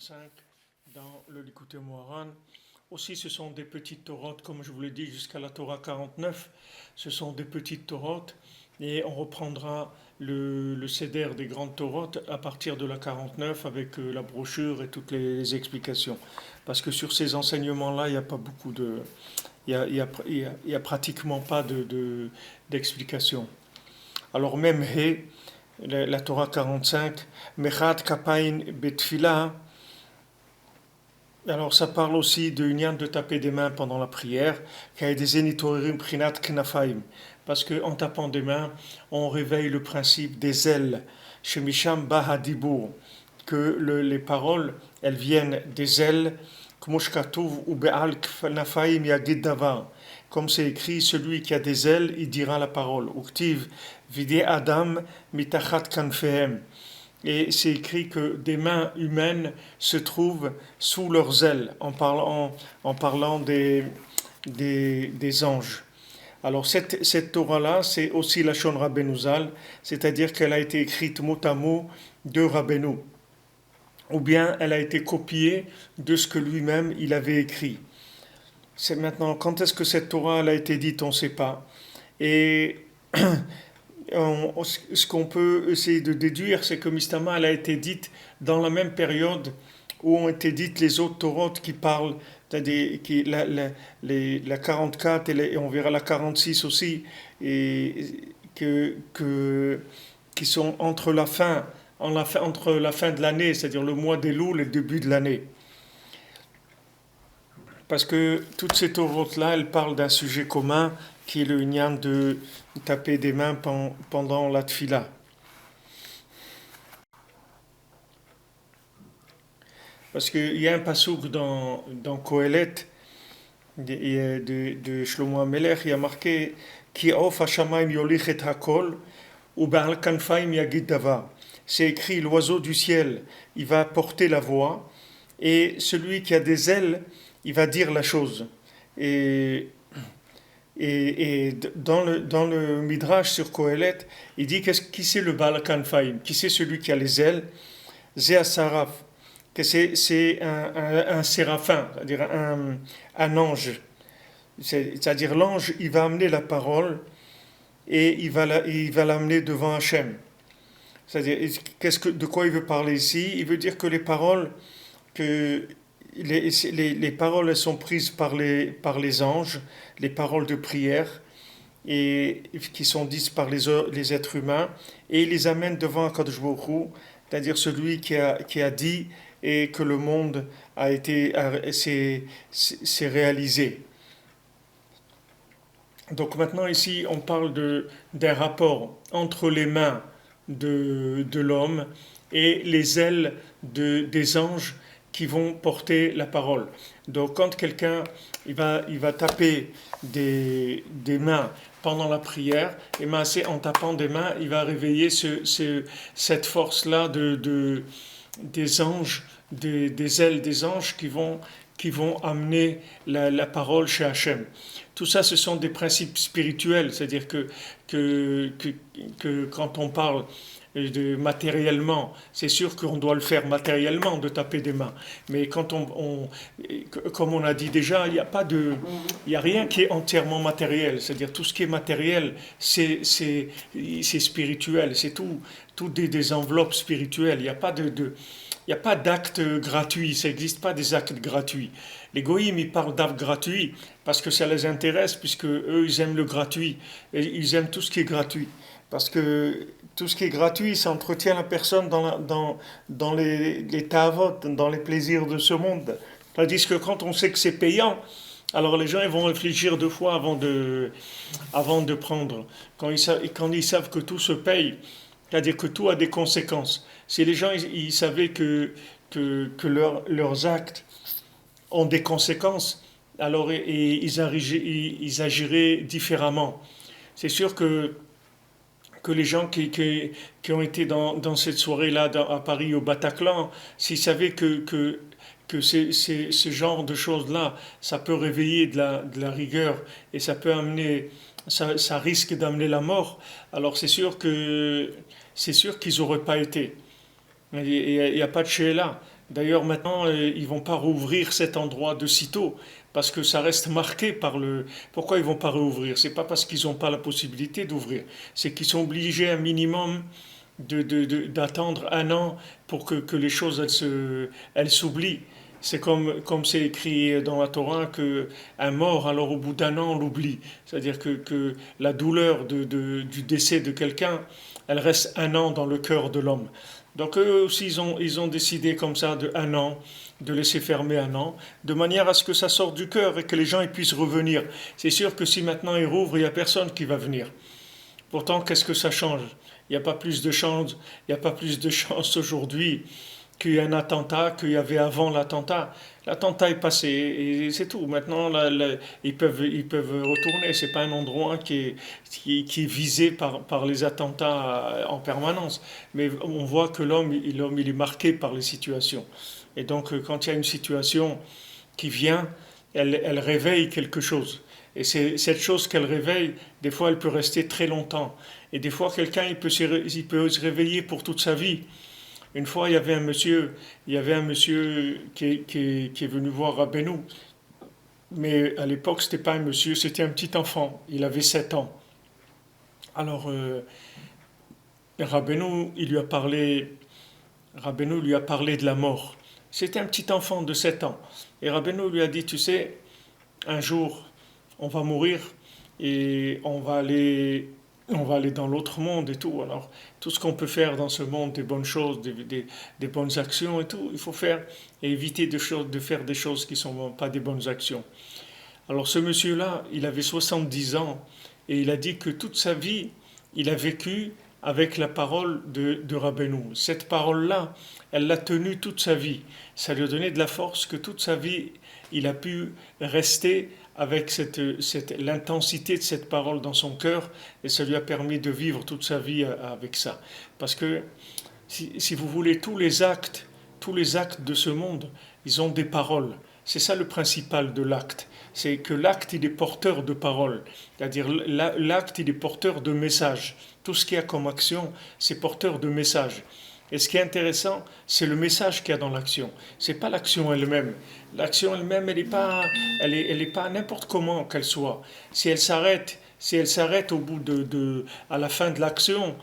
45 dans le Likutei Moharan. Aussi, ce sont des petites Torotes, comme je vous l'ai dit, jusqu'à la Torah 49. Ce sont des petites Torotes et on reprendra le Seder des grandes Torotes à partir de la 49 avec la brochure et toutes les explications. Parce que sur ces enseignements-là, il n'y a pas beaucoup de. Il y a pratiquement pas d'explications. Alors, même la Torah 45, Mechat Kapain Betfila. Alors ça parle aussi de Unyan de taper des mains pendant la prière, parce qu'en tapant des mains, on réveille le principe des ailes, Shemisham Bahadibur, que les paroles, elles viennent des ailes, comme c'est écrit, celui qui a des ailes, il dira la parole. Uktiv vide Adam mitachat kanfehem. Et c'est écrit que des mains humaines se trouvent sous leurs ailes, en parlant des anges. Alors cette Torah-là, c'est aussi la Shon Rabbeinu Zal, c'est-à-dire qu'elle a été écrite mot à mot de Rabbeinu, ou bien elle a été copiée de ce que lui-même il avait écrit. C'est maintenant, quand est-ce que cette Torah elle a été dite, on ne sait pas. Et ce qu'on peut essayer de déduire, c'est que Mistama elle a été dite dans la même période où ont été dites les autres Torotes qui parlent, la 44 et on verra la 46 aussi, et qui sont entre la fin de l'année, c'est-à-dire le mois d'Elul et le début de l'année. Parce que toutes ces Torotes-là, elles parlent d'un sujet commun qui est le Inyan de taper des mains pendant la Tfila. Parce qu'il y a un passouk dans Kohelet de Shlomo HaMelech, il y a marqué Ki of hashamayim yolichet hakol ou ba'al kanfaim yagid davar. C'est écrit l'oiseau du ciel, il va porter la voix, et celui qui a des ailes, il va dire la chose. Et dans le Midrash sur Kohelet, il dit qui c'est le Baal Kanfaim, qui c'est celui qui a les ailes, Zéa Saraf, que c'est un séraphin, c'est-à-dire un ange. C'est-à-dire l'ange, il va amener la parole et il va l'amener devant Hachem. C'est-à-dire, de quoi il veut parler ici? Il veut dire que les paroles, que les paroles elles sont prises par les anges, les paroles de prière, et qui sont dites par les êtres humains, et il les amène devant Akadosh Baruch Hu, c'est-à-dire celui qui a dit et que le monde s'est réalisé. Donc maintenant ici on parle d'un rapport entre les mains de l'homme et les ailes des anges qui vont porter la parole. Donc quand quelqu'un il va taper des mains pendant la prière, et en tapant des mains, il va réveiller cette force-là des anges, des ailes des anges qui vont amener la parole chez Hachem. Tout ça, ce sont des principes spirituels, c'est-à-dire que quand on parle matériellement, c'est sûr qu'on doit le faire matériellement, de taper des mains. Mais quand comme on a dit déjà, il y a rien qui est entièrement matériel. C'est-à-dire tout ce qui est matériel, c'est spirituel, c'est tout des enveloppes spirituelles. Il n'y a pas d'acte gratuit, ça n'existe pas des actes gratuits. Les goïms, ils parlent d'actes gratuits parce que ça les intéresse, puisque eux, ils aiment le gratuit, et ils aiment tout ce qui est gratuit. Parce que tout ce qui est gratuit, ça entretient la personne dans les tavot, dans les plaisirs de ce monde. Tandis que quand on sait que c'est payant, alors les gens ils vont réfléchir deux fois avant de prendre. Quand ils savent que tout se paye, c'est-à-dire que tout a des conséquences. Si les gens ils savaient que leurs actes ont des conséquences, alors ils agiraient différemment. C'est sûr que les gens qui ont été dans cette soirée-là à Paris, au Bataclan, s'ils savaient que ce genre de choses-là, ça peut réveiller de la rigueur et ça risque d'amener la mort, alors c'est sûr qu'ils n'auraient pas été. Il n'y a pas de chez là. D'ailleurs, maintenant, ils vont pas rouvrir cet endroit de sitôt parce que ça reste marqué par le. Pourquoi ils vont pas rouvrir? C'est pas parce qu'ils n'ont pas la possibilité d'ouvrir, c'est qu'ils sont obligés un minimum d'attendre un an pour que les choses elles s'oublient. C'est comme c'est écrit dans la Torah que un mort, alors au bout d'un an, on l'oublie. C'est-à-dire que la douleur du décès de quelqu'un, elle reste un an dans le cœur de l'homme. Donc eux aussi, ils ont décidé comme ça de un an, de laisser fermer un an, de manière à ce que ça sorte du cœur et que les gens ils puissent revenir. C'est sûr que si maintenant ils rouvrent, il n'y a personne qui va venir. Pourtant, qu'est-ce que ça change? Il n'y a pas plus de chance, il n'y a pas plus de chance aujourd'hui qu'il y a un attentat qu'il y avait avant l'attentat. L'attentat est passé et c'est tout. Maintenant, ils peuvent retourner. C'est pas un endroit qui est visé par les attentats en permanence. Mais on voit que l'homme, il est marqué par les situations. Et donc, quand il y a une situation qui vient, elle réveille quelque chose. Et c'est cette chose qu'elle réveille, des fois, elle peut rester très longtemps. Et des fois, quelqu'un, il peut se réveiller pour toute sa vie. Une fois, il y avait un monsieur qui est venu voir Rabbeinu. Mais à l'époque, c'était pas un monsieur, c'était un petit enfant. Il avait 7 ans. Alors, Rabbeinu, il lui a parlé de la mort. C'était un petit enfant de 7 ans. Et Rabbeinu lui a dit, tu sais, un jour, on va mourir et on va aller dans l'autre monde et tout. Alors, tout ce qu'on peut faire dans ce monde, des bonnes choses, des bonnes actions et tout, il faut faire et éviter de faire des choses qui ne sont pas des bonnes actions. Alors, ce monsieur-là, il avait 70 ans et il a dit que toute sa vie, il a vécu avec la parole de Rabbeinu. Cette parole-là, elle l'a tenue toute sa vie. Ça lui a donné de la force que toute sa vie, il a pu rester avec l'intensité de cette parole dans son cœur et ça lui a permis de vivre toute sa vie avec ça. Parce que, si vous voulez, tous les actes de ce monde, ils ont des paroles. C'est ça le principal de l'acte. C'est que l'acte, il est porteur de paroles. C'est-à-dire, l'acte, il est porteur de messages. Tout ce qu'il y a comme action, c'est porteur de messages. Et ce qui est intéressant, c'est le message qu'il y a dans l'action. C'est pas l'action elle-même. L'action elle-même, elle est pas n'importe comment qu'elle soit. Si elle s'arrête au bout à la fin de l'action,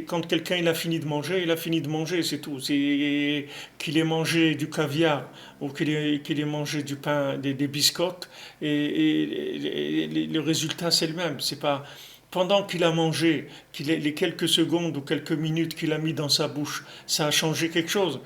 quand quelqu'un il a fini de manger, il a fini de manger, c'est tout. C'est qu'il ait mangé du caviar ou qu'il ait mangé du pain, des biscottes, et le résultat c'est le même. C'est pas pendant qu'il a mangé, les quelques secondes ou quelques minutes qu'il a mis dans sa bouche, ça a changé quelque chose.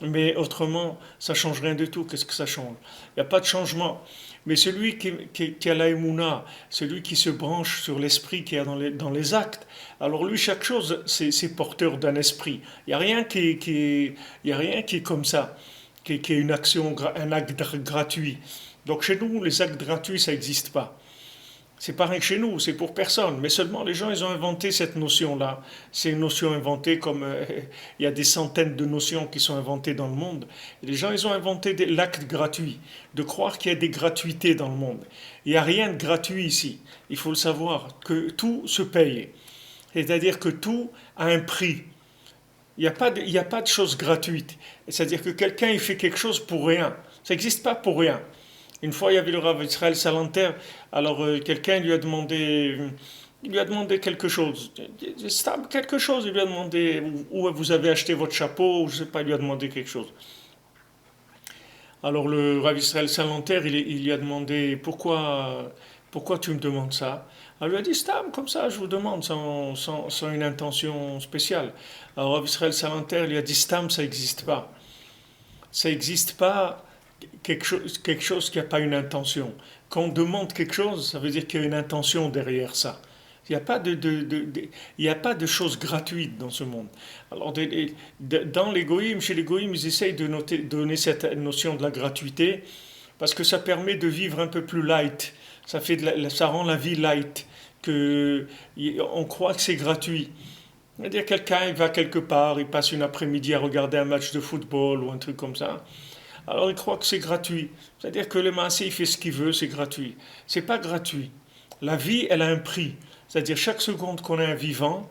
Mais autrement, ça change rien du tout. Qu'est-ce que ça change? Il n'y a pas de changement. Mais celui qui a la émouna, celui qui se branche sur l'esprit qui est dans les actes, alors lui, chaque chose, c'est porteur d'un esprit. Il n'y a rien il y a rien qui est comme ça, qui est une action, un acte gratuit. Donc chez nous, les actes gratuits, ça n'existe pas. C'est pareil que chez nous, c'est pour personne. Mais seulement les gens, ils ont inventé cette notion-là. C'est une notion inventée comme il y a des centaines de notions qui sont inventées dans le monde. Et les gens, ils ont inventé l'acte gratuit, de croire qu'il y a des gratuités dans le monde. Il n'y a rien de gratuit ici. Il faut le savoir, que tout se paye. C'est-à-dire que tout a un prix. Il n'y a pas de choses gratuites. C'est-à-dire que quelqu'un, il fait quelque chose pour rien. Ça n'existe pas pour rien. Une fois, il y avait le Rav Israël Salanter. Alors, quelqu'un il lui a demandé quelque chose. Quelque chose, il lui a demandé où vous avez acheté votre chapeau, ou je ne sais pas, il lui a demandé quelque chose. Alors, le Rav Israël Salanter, il lui a demandé pourquoi tu me demandes ça? Elle lui a dit Stam, comme ça, je vous demande, sans une intention spéciale. Alors, Rav Israël Salanter lui a dit Stam, ça n'existe pas. Ça n'existe pas quelque chose qui n'a pas une intention. Quand on demande quelque chose, ça veut dire qu'il y a une intention derrière ça. Il n'y a pas il y a pas de choses gratuites dans ce monde. Alors, dans chez les goïms, ils essayent de donner cette notion de la gratuité parce que ça permet de vivre un peu plus light. Ça rend la vie light. On croit que c'est gratuit. C'est-à-dire quelqu'un il va quelque part, il passe une après-midi à regarder un match de football ou un truc comme ça. Alors il croit que c'est gratuit. C'est-à-dire que le massé, il fait ce qu'il veut, c'est gratuit. C'est pas gratuit. La vie, elle a un prix. C'est-à-dire chaque seconde qu'on est un vivant,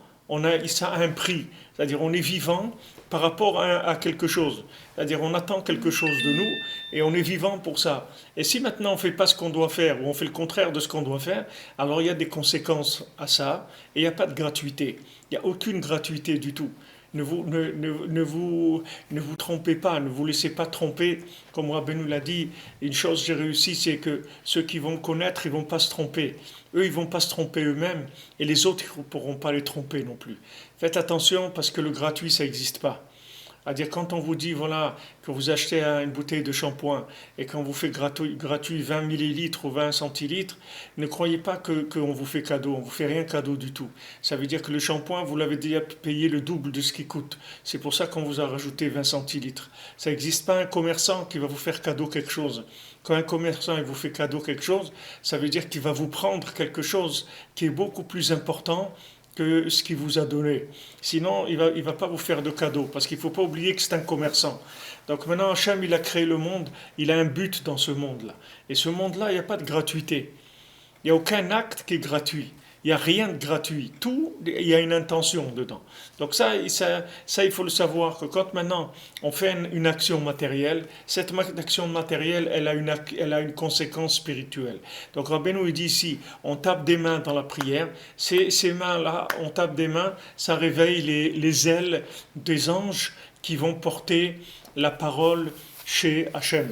ça a un prix. C'est-à-dire on est vivant par rapport à quelque chose. C'est-à-dire on attend quelque chose de nous et on est vivant pour ça. Et si maintenant on ne fait pas ce qu'on doit faire ou on fait le contraire de ce qu'on doit faire, alors il y a des conséquences à ça et il n'y a pas de gratuité. Il n'y a aucune gratuité du tout. Ne vous trompez pas, ne vous laissez pas tromper. Comme Rabbi nous l'a dit, une chose j'ai réussi, c'est que ceux qui vont connaître, ils ne vont pas se tromper. Eux, ils ne vont pas se tromper eux-mêmes et les autres ne pourront pas les tromper non plus. Faites attention parce que le gratuit, ça n'existe pas. C'est-à-dire quand on vous dit voilà, que vous achetez une bouteille de shampoing et qu'on vous fait gratuit 20 millilitres ou 20 centilitres, ne croyez pas qu'on vous fait cadeau, on ne vous fait rien cadeau du tout. Ça veut dire que le shampoing, vous l'avez déjà payé le double de ce qu'il coûte. C'est pour ça qu'on vous a rajouté 20 centilitres. Ça n'existe pas un commerçant qui va vous faire cadeau quelque chose. Quand un commerçant il vous fait cadeau quelque chose, ça veut dire qu'il va vous prendre quelque chose qui est beaucoup plus important que ce qu'il vous a donné. Sinon, il va pas vous faire de cadeau, parce qu'il ne faut pas oublier que c'est un commerçant. Donc maintenant, Hachem, il a créé le monde, il a un but dans ce monde-là. Et ce monde-là, il n'y a pas de gratuité. Il n'y a aucun acte qui est gratuit. Il n'y a rien de gratuit. Tout, il y a une intention dedans. Donc ça, il faut le savoir, que quand maintenant on fait une action matérielle, cette action matérielle, elle a une conséquence spirituelle. Donc Rabbeinu, il dit ici, on tape des mains dans la prière. Ces mains-là, on tape des mains, ça réveille les ailes des anges qui vont porter la parole chez Hachem.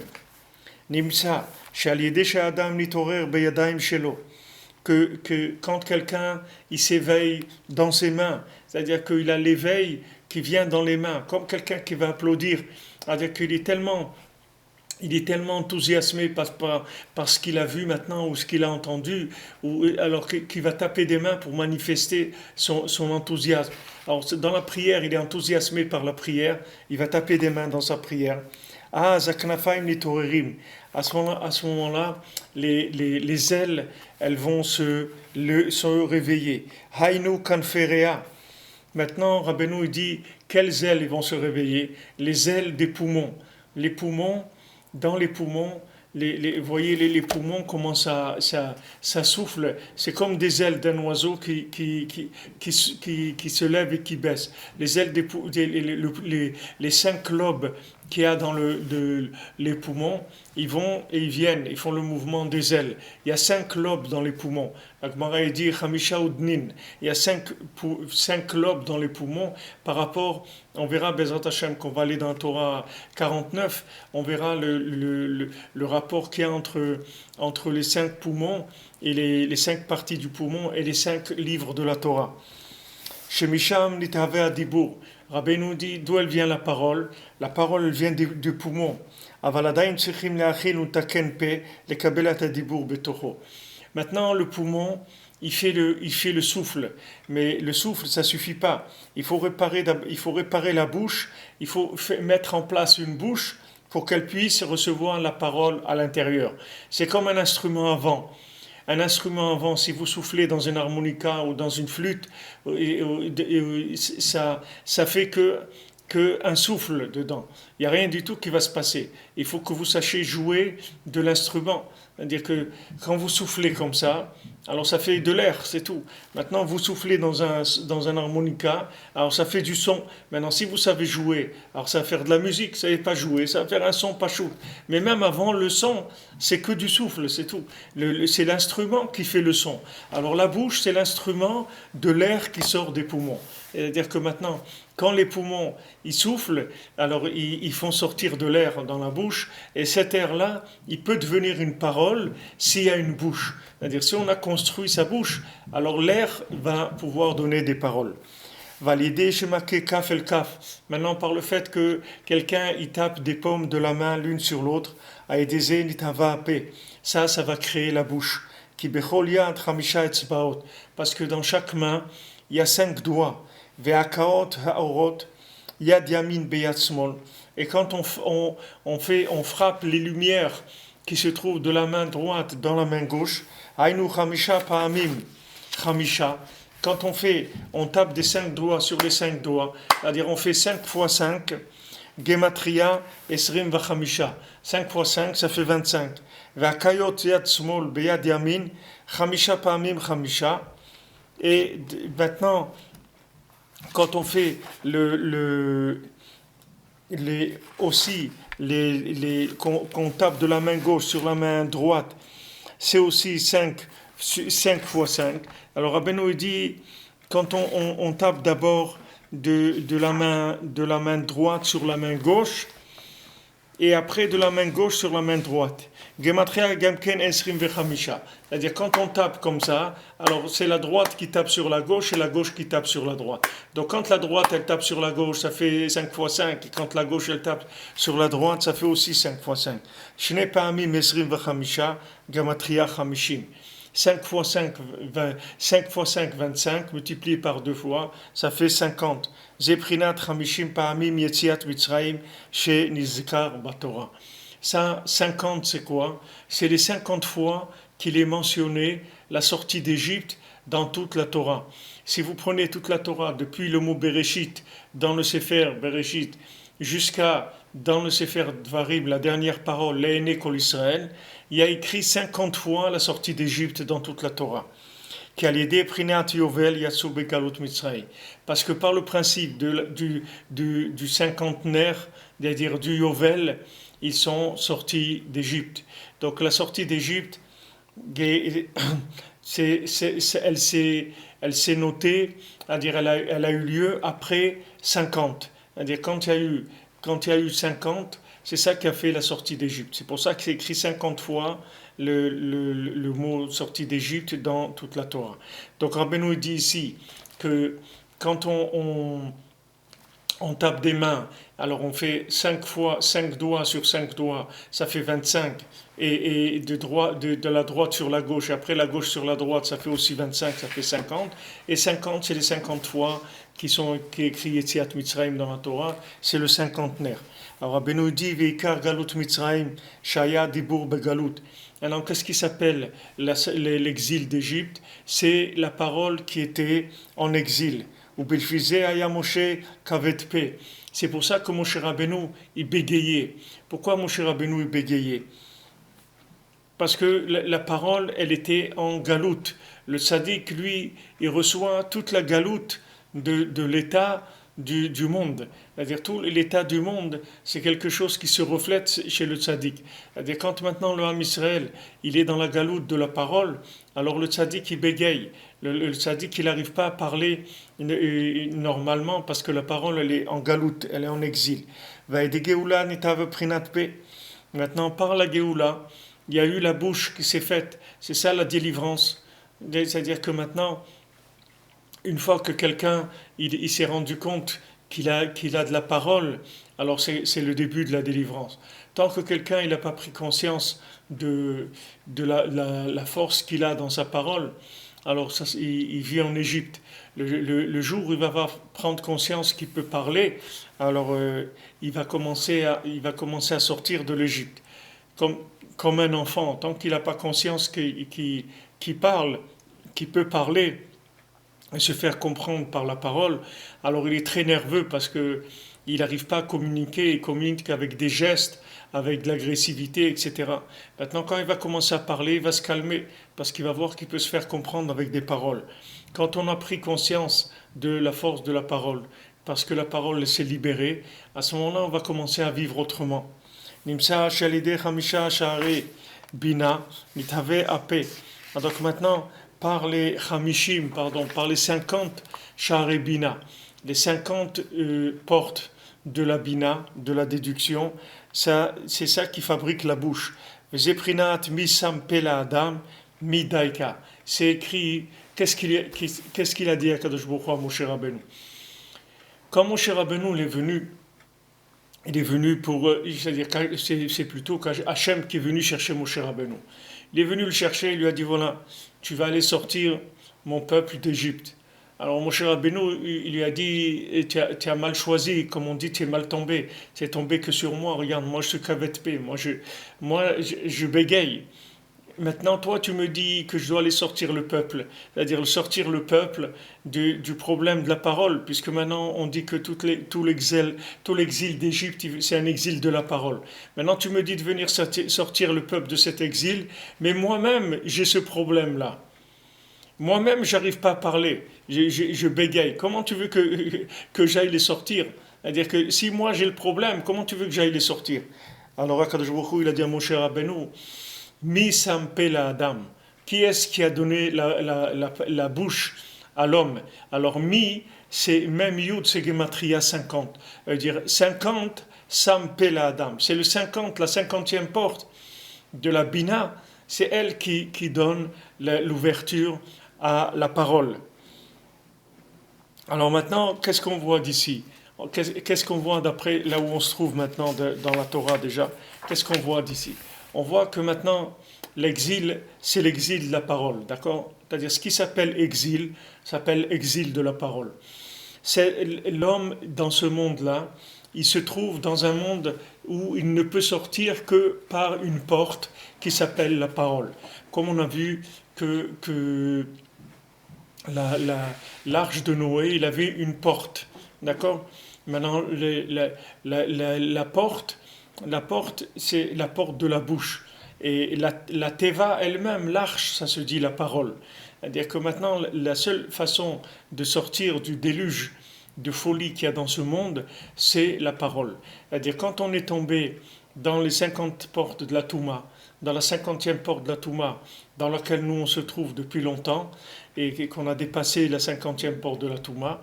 Nimsa, shal yedei Adam nitorer beyadayim shelo. Que quand quelqu'un il s'éveille dans ses mains, c'est-à-dire qu'il a l'éveil qui vient dans les mains, comme quelqu'un qui va applaudir, c'est-à-dire qu'il est tellement enthousiasmé par ce qu'il a vu maintenant ou ce qu'il a entendu, alors qu'il va taper des mains pour manifester son enthousiasme. Alors dans la prière, il est enthousiasmé par la prière, il va taper des mains dans sa prière. Ah, zaknafaim nitorerim. À ce moment-là, les ailes, elles vont se réveiller. Hainu kanferea. Maintenant, Rabbeinu dit, quelles ailes vont se réveiller? Les ailes des poumons. Les poumons, dans les poumons, vous voyez les poumons, comment ça souffle. C'est comme des ailes d'un oiseau qui se lève et qui baisse. Les ailes les 5 lobes qu'il y a dans les poumons, ils vont et ils viennent, ils font le mouvement des ailes. Il y a 5 lobes dans les poumons. Agmara dit Hamisha Udnin. Il y a 5 lobes dans les poumons par rapport, on verra Bezrat Hashem, qu'on va aller dans la Torah 49, on verra le rapport qu'il y a entre les 5 poumons et les 5 parties du poumon et les 5 livres de la Torah. Shemisham nitave adibur. Rabbeinu dit d'où elle vient la parole. La parole elle vient du poumon. Maintenant le poumon il fait le souffle, mais le souffle ça suffit pas. Il faut réparer la bouche. Il faut mettre en place une bouche pour qu'elle puisse recevoir la parole à l'intérieur. C'est comme un instrument à vent. Un instrument à vent, si vous soufflez dans une harmonica ou dans une flûte, ça fait que un souffle dedans. Il n'y a rien du tout qui va se passer. Il faut que vous sachiez jouer de l'instrument. C'est-à-dire que quand vous soufflez comme ça, alors ça fait de l'air, c'est tout. Maintenant, vous soufflez dans un harmonica, alors ça fait du son. Maintenant, si vous savez jouer, alors ça va faire de la musique, vous ne savez pas jouer, ça va faire un son pas chou. Mais même avant, le son, c'est que du souffle, c'est tout. C'est l'instrument qui fait le son. Alors la bouche, c'est l'instrument de l'air qui sort des poumons. C'est-à-dire que maintenant, quand les poumons ils soufflent, alors ils font sortir de l'air dans la bouche, et cet air-là, il peut devenir une parole s'il y a une bouche. C'est-à-dire si on a construit sa bouche, alors l'air va pouvoir donner des paroles. Valider shemake kaf el kaf. Maintenant, par le fait que quelqu'un il tape des paumes de la main l'une sur l'autre, aedeze nitava ape. Ça va créer la bouche. Ki bechol yad chamisha etzbaot. Parce que dans chaque main, il y a 5 doigts. Ve'akaot ha'orot yad yamin beyad smol. Et quand on frappe les lumières qui se trouvent de la main droite dans la main gauche, ainu chamisha pa'amim chamisha. Quand on tape des 5 doigts sur les 5 doigts, c'est-à-dire on fait 5 fois 5, gematria esrim vachamisha. 5 fois 5, ça fait 25. Ve'akayot yad smol beyad yamin chamisha pa'amim chamisha. Et maintenant, quand on fait aussi qu'on tape de la main gauche sur la main droite, c'est aussi 5 fois 5. Alors Rabbeinu dit, quand on tape d'abord de la main droite sur la main gauche, et après de la main gauche sur la main droite. Gematria Gamken Esrim Vechamisha. C'est-à-dire quand on tape comme ça, alors c'est la droite qui tape sur la gauche et la gauche qui tape sur la droite. Donc quand la droite elle tape sur la gauche, ça fait 5 fois 5. Et quand la gauche elle tape sur la droite, ça fait aussi 5 fois 5. Shne Pa'amim Esrim Vechamisha, Gematria Chamishim. 5 fois 5, 20, 5 fois 5, 25, multiplié par 2 fois, ça fait 50. Zeprinat Hamishim Pa'amim Yetziat Mitzrayim chez Nizkar Batora. Ça, 50, c'est quoi? C'est les 50 fois qu'il est mentionné la sortie d'Égypte dans toute la Torah. Si vous prenez toute la Torah, depuis le mot Bereshit, dans le Sefer Bereshit, jusqu'à dans le Sefer Dvarim, la dernière parole, L'Aéné Kol Israël, il y a écrit 50 fois la sortie d'Égypte dans toute la Torah. Parce que par le principe du cinquantenaire, c'est-à-dire du Yovel, ils sont sortis d'Égypte. Donc la sortie d'Égypte, elle s'est notée, c'est-à-dire elle a eu lieu après 50. C'est-à-dire quand il y a eu 50, c'est ça qui a fait la sortie d'Égypte. C'est pour ça que c'est écrit 50 fois le mot sortie d'Égypte dans toute la Torah. Donc Rabbeinu dit ici que quand on tape des mains, alors on fait 5 fois 5 doigts sur 5 doigts, ça fait 25, et de la droite sur la gauche, après la gauche sur la droite, ça fait aussi 25, ça fait 50, et 50, c'est les 50 fois qui est écrit Yetziat Mitzrayim dans la Torah, c'est le cinquantenaire. Alors Rabbeinu dit Veikar Galut Mitzrayim Shaya Dibur Begalut. Alors qu'est-ce qui s'appelle l'exil d'Égypte? C'est la parole qui était en exil. C'est pour ça que Moshe Rabbeinu il bégayait. Pourquoi Moshe Rabbeinu il bégayait? Parce que la parole, elle était en galoute. Le tzaddik, lui, il reçoit toute la galoute de l'état du monde. C'est-à-dire tout l'état du monde, c'est quelque chose qui se reflète chez le tzaddik. C'est-à-dire quand maintenant le Ham Israël, il est dans la galoute de la parole, alors le tzaddik il bégaye. Le tzaddik il n'arrive pas à parler normalement parce que la parole elle est en galoute, elle est en exil. Maintenant par la Géoula, il y a eu la bouche qui s'est faite. C'est ça la délivrance. C'est-à-dire que maintenant, une fois que quelqu'un il s'est rendu compte qu'il a de la parole, alors c'est le début de la délivrance. Tant que quelqu'un il n'a pas pris conscience de la force qu'il a dans sa parole, alors ça, il vit en Égypte. Le jour où il va prendre conscience qu'il peut parler, alors il va commencer à sortir de l'Égypte. Comme un enfant, tant qu'il n'a pas conscience qu'il parle, qu'il peut parler, et se faire comprendre par la parole, alors il est très nerveux parce que il n'arrive pas à communiquer, il communique avec des gestes, avec de l'agressivité, etc. Maintenant, quand il va commencer à parler, il va se calmer parce qu'il va voir qu'il peut se faire comprendre avec des paroles. Quand on a pris conscience de la force de la parole, parce que la parole s'est libérée, à ce moment-là, on va commencer à vivre autrement. Nimsa shalide chamisha share bina nitave ape. Donc maintenant, par les Hamishim, par les 50 Sha'arei Bina, les 50 portes de la Bina, de la déduction, c'est ça qui fabrique la bouche. Zeprinat misam pela adam midaika. C'est écrit, qu'est-ce qu'il a dit à Kadosh Baruch Hu à Moshe Rabbeinu? Quand Moshe Rabbeinu il est venu pour, c'est-à-dire c'est plutôt Hachem qui est venu chercher Moshe Rabbeinu. Il est venu le chercher, il lui a dit voilà, tu vas aller sortir mon peuple d'Égypte. Alors Moshe Rabbeinu, il lui a dit tu as mal choisi, comme on dit, tu es mal tombé. Tu es tombé que sur moi, regarde, moi je suis kavetpé, je bégaye. Maintenant, toi, tu me dis que je dois aller sortir le peuple, c'est-à-dire sortir le peuple du problème de la parole, puisque maintenant on dit que tout l'exil d'Égypte, c'est un exil de la parole. Maintenant, tu me dis de venir sortir le peuple de cet exil, mais moi-même, j'ai ce problème-là. Moi-même, j'arrive pas à parler, je bégaye. Comment tu veux que j'aille les sortir? C'est-à-dire que si moi j'ai le problème, comment tu veux que j'aille les sortir? Alors Akadosh Baruch Hu, il a dit à Moshe Rabbeinu, Mi sampe la Adam. Qui est-ce qui a donné la bouche à l'homme? Alors Mi, c'est même Yud, c'est Gematria 50. C'est-à-dire 50, sampe la Adam. C'est le 50, la 50e porte de la Bina. C'est elle qui donne l'ouverture à la parole. Alors maintenant, qu'est-ce qu'on voit d'ici? Qu'est-ce qu'on voit d'après là où on se trouve maintenant dans la Torah déjà? Qu'est-ce qu'on voit d'ici? On voit que maintenant, l'exil, c'est l'exil de la parole, d'accord? C'est-à-dire ce qui s'appelle exil de la parole. C'est l'homme dans ce monde-là, il se trouve dans un monde où il ne peut sortir que par une porte qui s'appelle la parole. Comme on a vu que l'arche de Noé, il avait une porte, d'accord? Maintenant, la porte, c'est la porte de la bouche. Et la teva elle-même, l'arche, ça se dit la parole. C'est-à-dire que maintenant, la seule façon de sortir du déluge de folie qu'il y a dans ce monde, c'est la parole. C'est-à-dire quand on est tombé dans les 50 portes de la Touma, dans la 50e porte de la Touma, dans laquelle nous on se trouve depuis longtemps, et qu'on a dépassé la 50e porte de la Touma,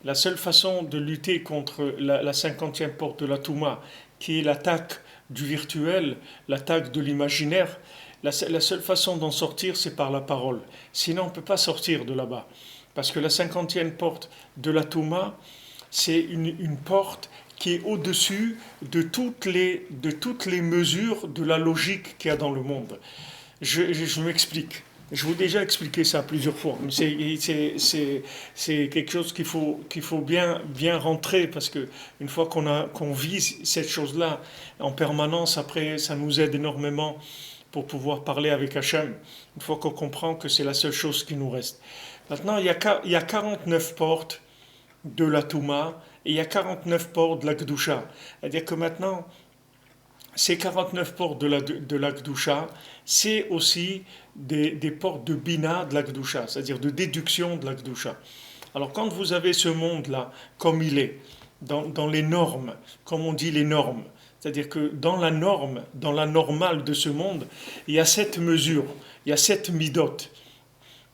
la seule façon de lutter contre la 50e porte de la Touma, qui est l'attaque du virtuel, l'attaque de l'imaginaire, la seule façon d'en sortir, c'est par la parole. Sinon, on ne peut pas sortir de là-bas. Parce que la 50e porte de la Touma, c'est une porte qui est au-dessus de toutes les mesures de la logique qu'il y a dans le monde. Je m'explique. Je vous ai déjà expliqué ça plusieurs fois, mais c'est quelque chose qu'il faut bien rentrer, parce que une fois qu'on vit cette chose-là en permanence, après, ça nous aide énormément pour pouvoir parler avec Hachem, une fois qu'on comprend que c'est la seule chose qui nous reste. Maintenant, il y a 49 portes de la Touma et il y a 49 portes de la Gdusha. C'est-à-dire que maintenant, ces 49 portes de la Gdusha, c'est aussi des portes de Bina de la Gdusha, c'est-à-dire de déduction de la Gdusha. Alors quand vous avez ce monde-là, comme il est, dans les normes, comme on dit les normes, c'est-à-dire que dans la norme, dans la normale de ce monde, il y a 7 mesures, il y a 7 midot,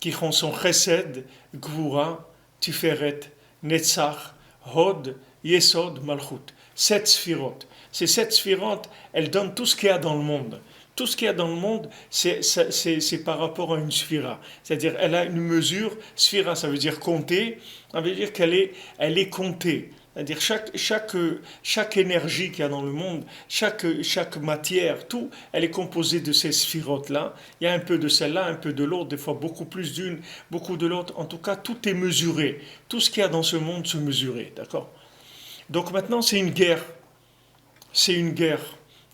qui sont Chesed, Gvura, Tiferet, Netzach, Hod, Yesod, Malchut. 7 sphirotes. Ces 7 sphirotes, elles donnent tout ce qu'il y a dans le monde. Tout ce qu'il y a dans le monde, c'est par rapport à une sphira. C'est-à-dire, elle a une mesure. Sphira, ça veut dire compter. Ça veut dire qu'elle est comptée. C'est-à-dire, chaque énergie qu'il y a dans le monde, chaque matière, tout, elle est composée de ces sphirotes-là. Il y a un peu de celle-là, un peu de l'autre, des fois beaucoup plus d'une, beaucoup de l'autre. En tout cas, tout est mesuré. Tout ce qu'il y a dans ce monde se mesurer. D'accord? Donc maintenant, c'est une guerre. C'est une guerre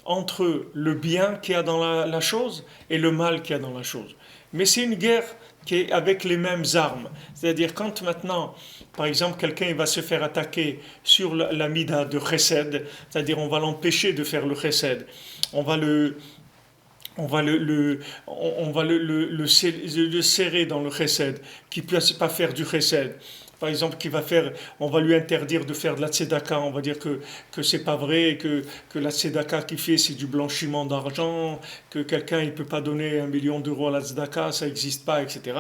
entre le bien qu'il y a dans la chose et le mal qu'il y a dans la chose. Mais c'est une guerre qui est avec les mêmes armes. C'est-à-dire quand maintenant, par exemple, quelqu'un va se faire attaquer sur la mida de chesed, c'est-à-dire on va l'empêcher de faire le chesed, on va le serrer dans le chesed, qui ne puisse pas faire du chesed. Par exemple, on va lui interdire de faire de la tzedaka, on va dire que c'est pas vrai, que la tzedaka qu'il fait c'est du blanchiment d'argent, que quelqu'un il peut pas donner 1 million d'euros à la tzedaka, ça n'existe pas, etc.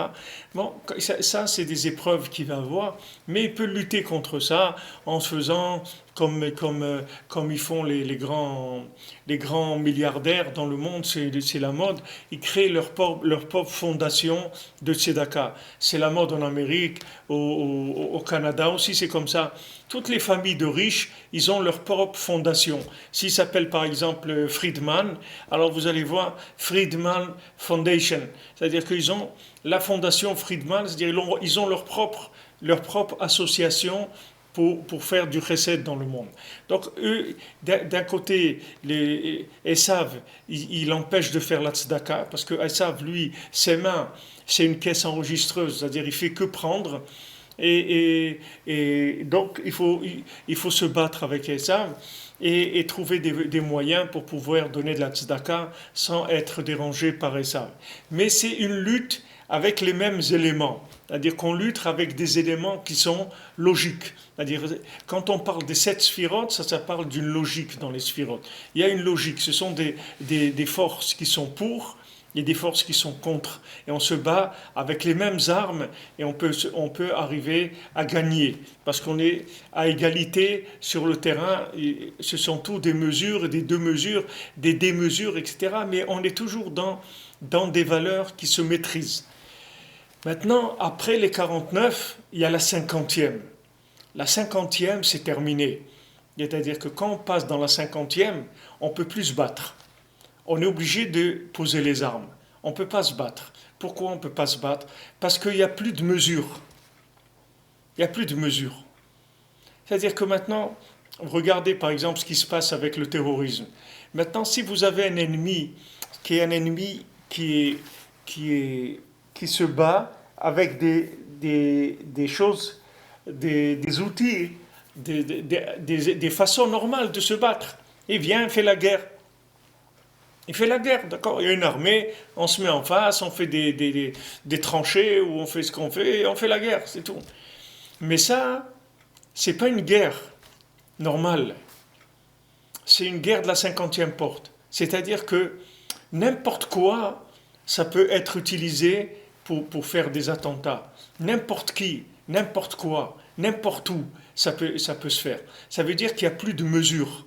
Bon, ça c'est des épreuves qu'il va avoir, mais il peut lutter contre ça en se faisant comme ils font les grands milliardaires dans le monde, c'est la mode, ils créent leur propre fondation de tzedaka. C'est la mode en Amérique, au Canada aussi, c'est comme ça. Toutes les familles de riches, ils ont leur propre fondation. S'ils s'appellent par exemple Friedman, alors vous allez voir Friedman Foundation. C'est-à-dire qu'ils ont la fondation Friedman, c'est-à-dire ils ont leur propre association pour faire du chesed dans le monde. Donc eux, d'un côté, Esav, il empêche de faire la tzedaka, parce que Esav, lui, ses mains, c'est une caisse enregistreuse, c'est-à-dire il fait que prendre, et donc il faut se battre avec Esav. et trouver des moyens pour pouvoir donner de la tzedaka sans être dérangé par ça. Mais c'est une lutte avec les mêmes éléments. C'est-à-dire qu'on lutte avec des éléments qui sont logiques. C'est-à-dire, quand on parle des 7 sphirotes, ça parle d'une logique dans les sphirotes. Il y a une logique, ce sont des forces qui sont pour et des forces qui sont contre. Et on se bat avec les mêmes armes et on peut arriver à gagner. Parce qu'on est à égalité sur le terrain. Et ce sont tous des mesures, des deux-mesures, des démesures, etc. Mais on est toujours dans des valeurs qui se maîtrisent. Maintenant, après les 49, il y a la 50e. La 50e, c'est terminé. C'est-à-dire que quand on passe dans la 50e, on ne peut plus se battre. On est obligé de poser les armes. On ne peut pas se battre. Pourquoi on ne peut pas se battre? Parce qu'il n'y a plus de mesure. Il n'y a plus de mesure. C'est-à-dire que maintenant, regardez par exemple ce qui se passe avec le terrorisme. Maintenant, si vous avez un ennemi qui est un ennemi qui se bat avec des choses, des outils, des façons normales de se battre. Il vient, il fait la guerre. Il fait la guerre, d'accord? Il y a une armée, on se met en face, on fait des tranchées, ou on fait ce qu'on fait, et on fait la guerre, c'est tout. Mais ça, c'est pas une guerre normale. C'est une guerre de la 50e porte. C'est-à-dire que n'importe quoi, ça peut être utilisé pour faire des attentats. N'importe qui, n'importe quoi, n'importe où, ça peut se faire. Ça veut dire qu'il n'y a plus de mesure.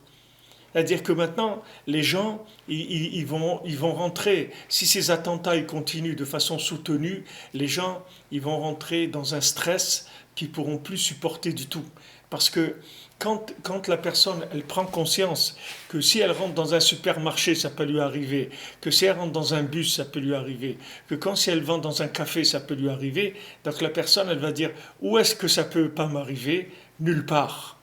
C'est-à-dire que maintenant, les gens, ils vont rentrer. Si ces attentats ils continuent de façon soutenue, les gens, ils vont rentrer dans un stress qu'ils ne pourront plus supporter du tout. Parce que quand la personne, elle prend conscience que si elle rentre dans un supermarché, ça peut lui arriver, que si elle rentre dans un bus, ça peut lui arriver, que si elle va dans un café, ça peut lui arriver, donc la personne, elle va dire, où est-ce que ça ne peut pas m'arriver? Nulle part.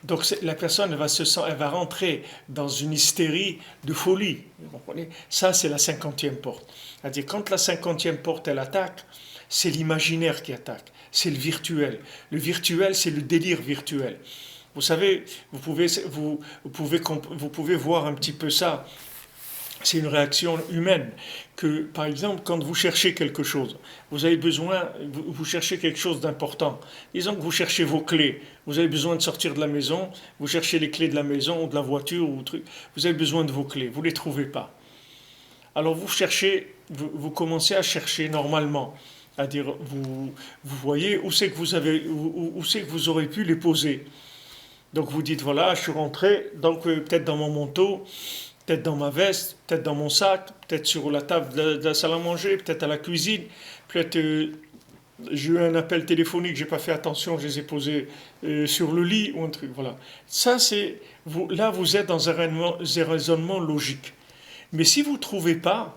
Donc la personne elle va rentrer dans une hystérie de folie. Vous comprenez? Ça, c'est la 50e porte. C'est-à-dire quand la 50e porte, elle attaque, c'est l'imaginaire qui attaque, c'est le virtuel. Le virtuel, c'est le délire virtuel. Vous savez, vous pouvez voir un petit peu ça. C'est une réaction humaine. Que, par exemple, quand vous cherchez quelque chose, vous avez besoin, vous cherchez quelque chose d'important. Disons que vous cherchez vos clés. Vous avez besoin de sortir de la maison, vous cherchez les clés de la maison ou de la voiture ou truc. Vous avez besoin de vos clés, vous ne les trouvez pas. Alors vous cherchez, vous commencez à chercher normalement. C'est-à-dire, vous voyez où c'est que où c'est que vous aurez pu les poser. Donc vous dites, voilà, je suis rentré, donc peut-être dans mon manteau, peut-être dans ma veste, peut-être dans mon sac, peut-être sur la table de la salle à manger, peut-être à la cuisine, peut-être j'ai eu un appel téléphonique, j'ai pas fait attention, je les ai posés sur le lit ou un truc, voilà. Ça c'est, là vous êtes dans un raisonnement logique. Mais si vous ne trouvez pas,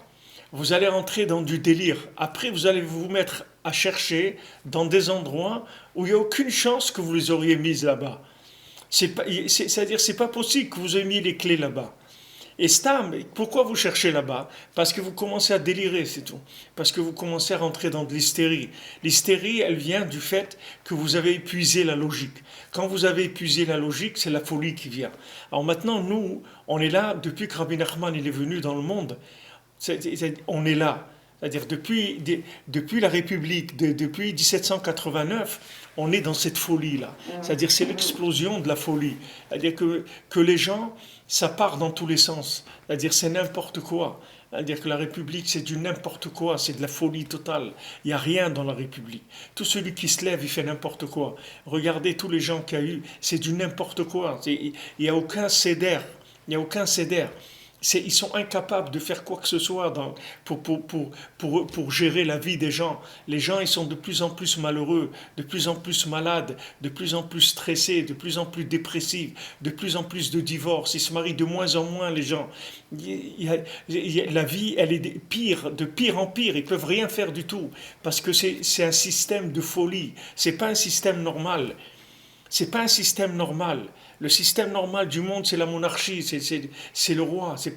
vous allez rentrer dans du délire. Après, vous allez vous mettre à chercher dans des endroits où il n'y a aucune chance que vous les auriez mises là-bas. C'est-à-dire, c'est pas possible que vous ayez mis les clés là-bas. Et Stam, pourquoi vous cherchez là-bas? Parce que vous commencez à délirer, c'est tout. Parce que vous commencez à rentrer dans de l'hystérie. L'hystérie, elle vient du fait que vous avez épuisé la logique. Quand vous avez épuisé la logique, c'est la folie qui vient. Alors maintenant, nous, on est là, depuis que Rabbi Nachman il est venu dans le monde, on est là. C'est-à-dire depuis la République, depuis 1789, on est dans cette folie-là. C'est-à-dire c'est l'explosion de la folie. C'est-à-dire que les gens, ça part dans tous les sens. C'est-à-dire c'est n'importe quoi. C'est-à-dire que la République, c'est du n'importe quoi, c'est de la folie totale. Il n'y a rien dans la République. Tout celui qui se lève, il fait n'importe quoi. Regardez tous les gens qu'il y a eu, c'est du n'importe quoi. Il n'y a aucun cédère. Il n'y a aucun cédère. Ils sont incapables de faire quoi que ce soit pour gérer la vie des gens. Les gens, ils sont de plus en plus malheureux, de plus en plus malades, de plus en plus stressés, de plus en plus dépressifs, de plus en plus de divorces. Ils se marient de moins en moins, les gens. La vie, elle est de pire en pire. Ils ne peuvent rien faire du tout parce que c'est un système de folie. C'est pas un système normal. C'est pas un système normal. Le système normal du monde, c'est la monarchie, c'est le roi. Il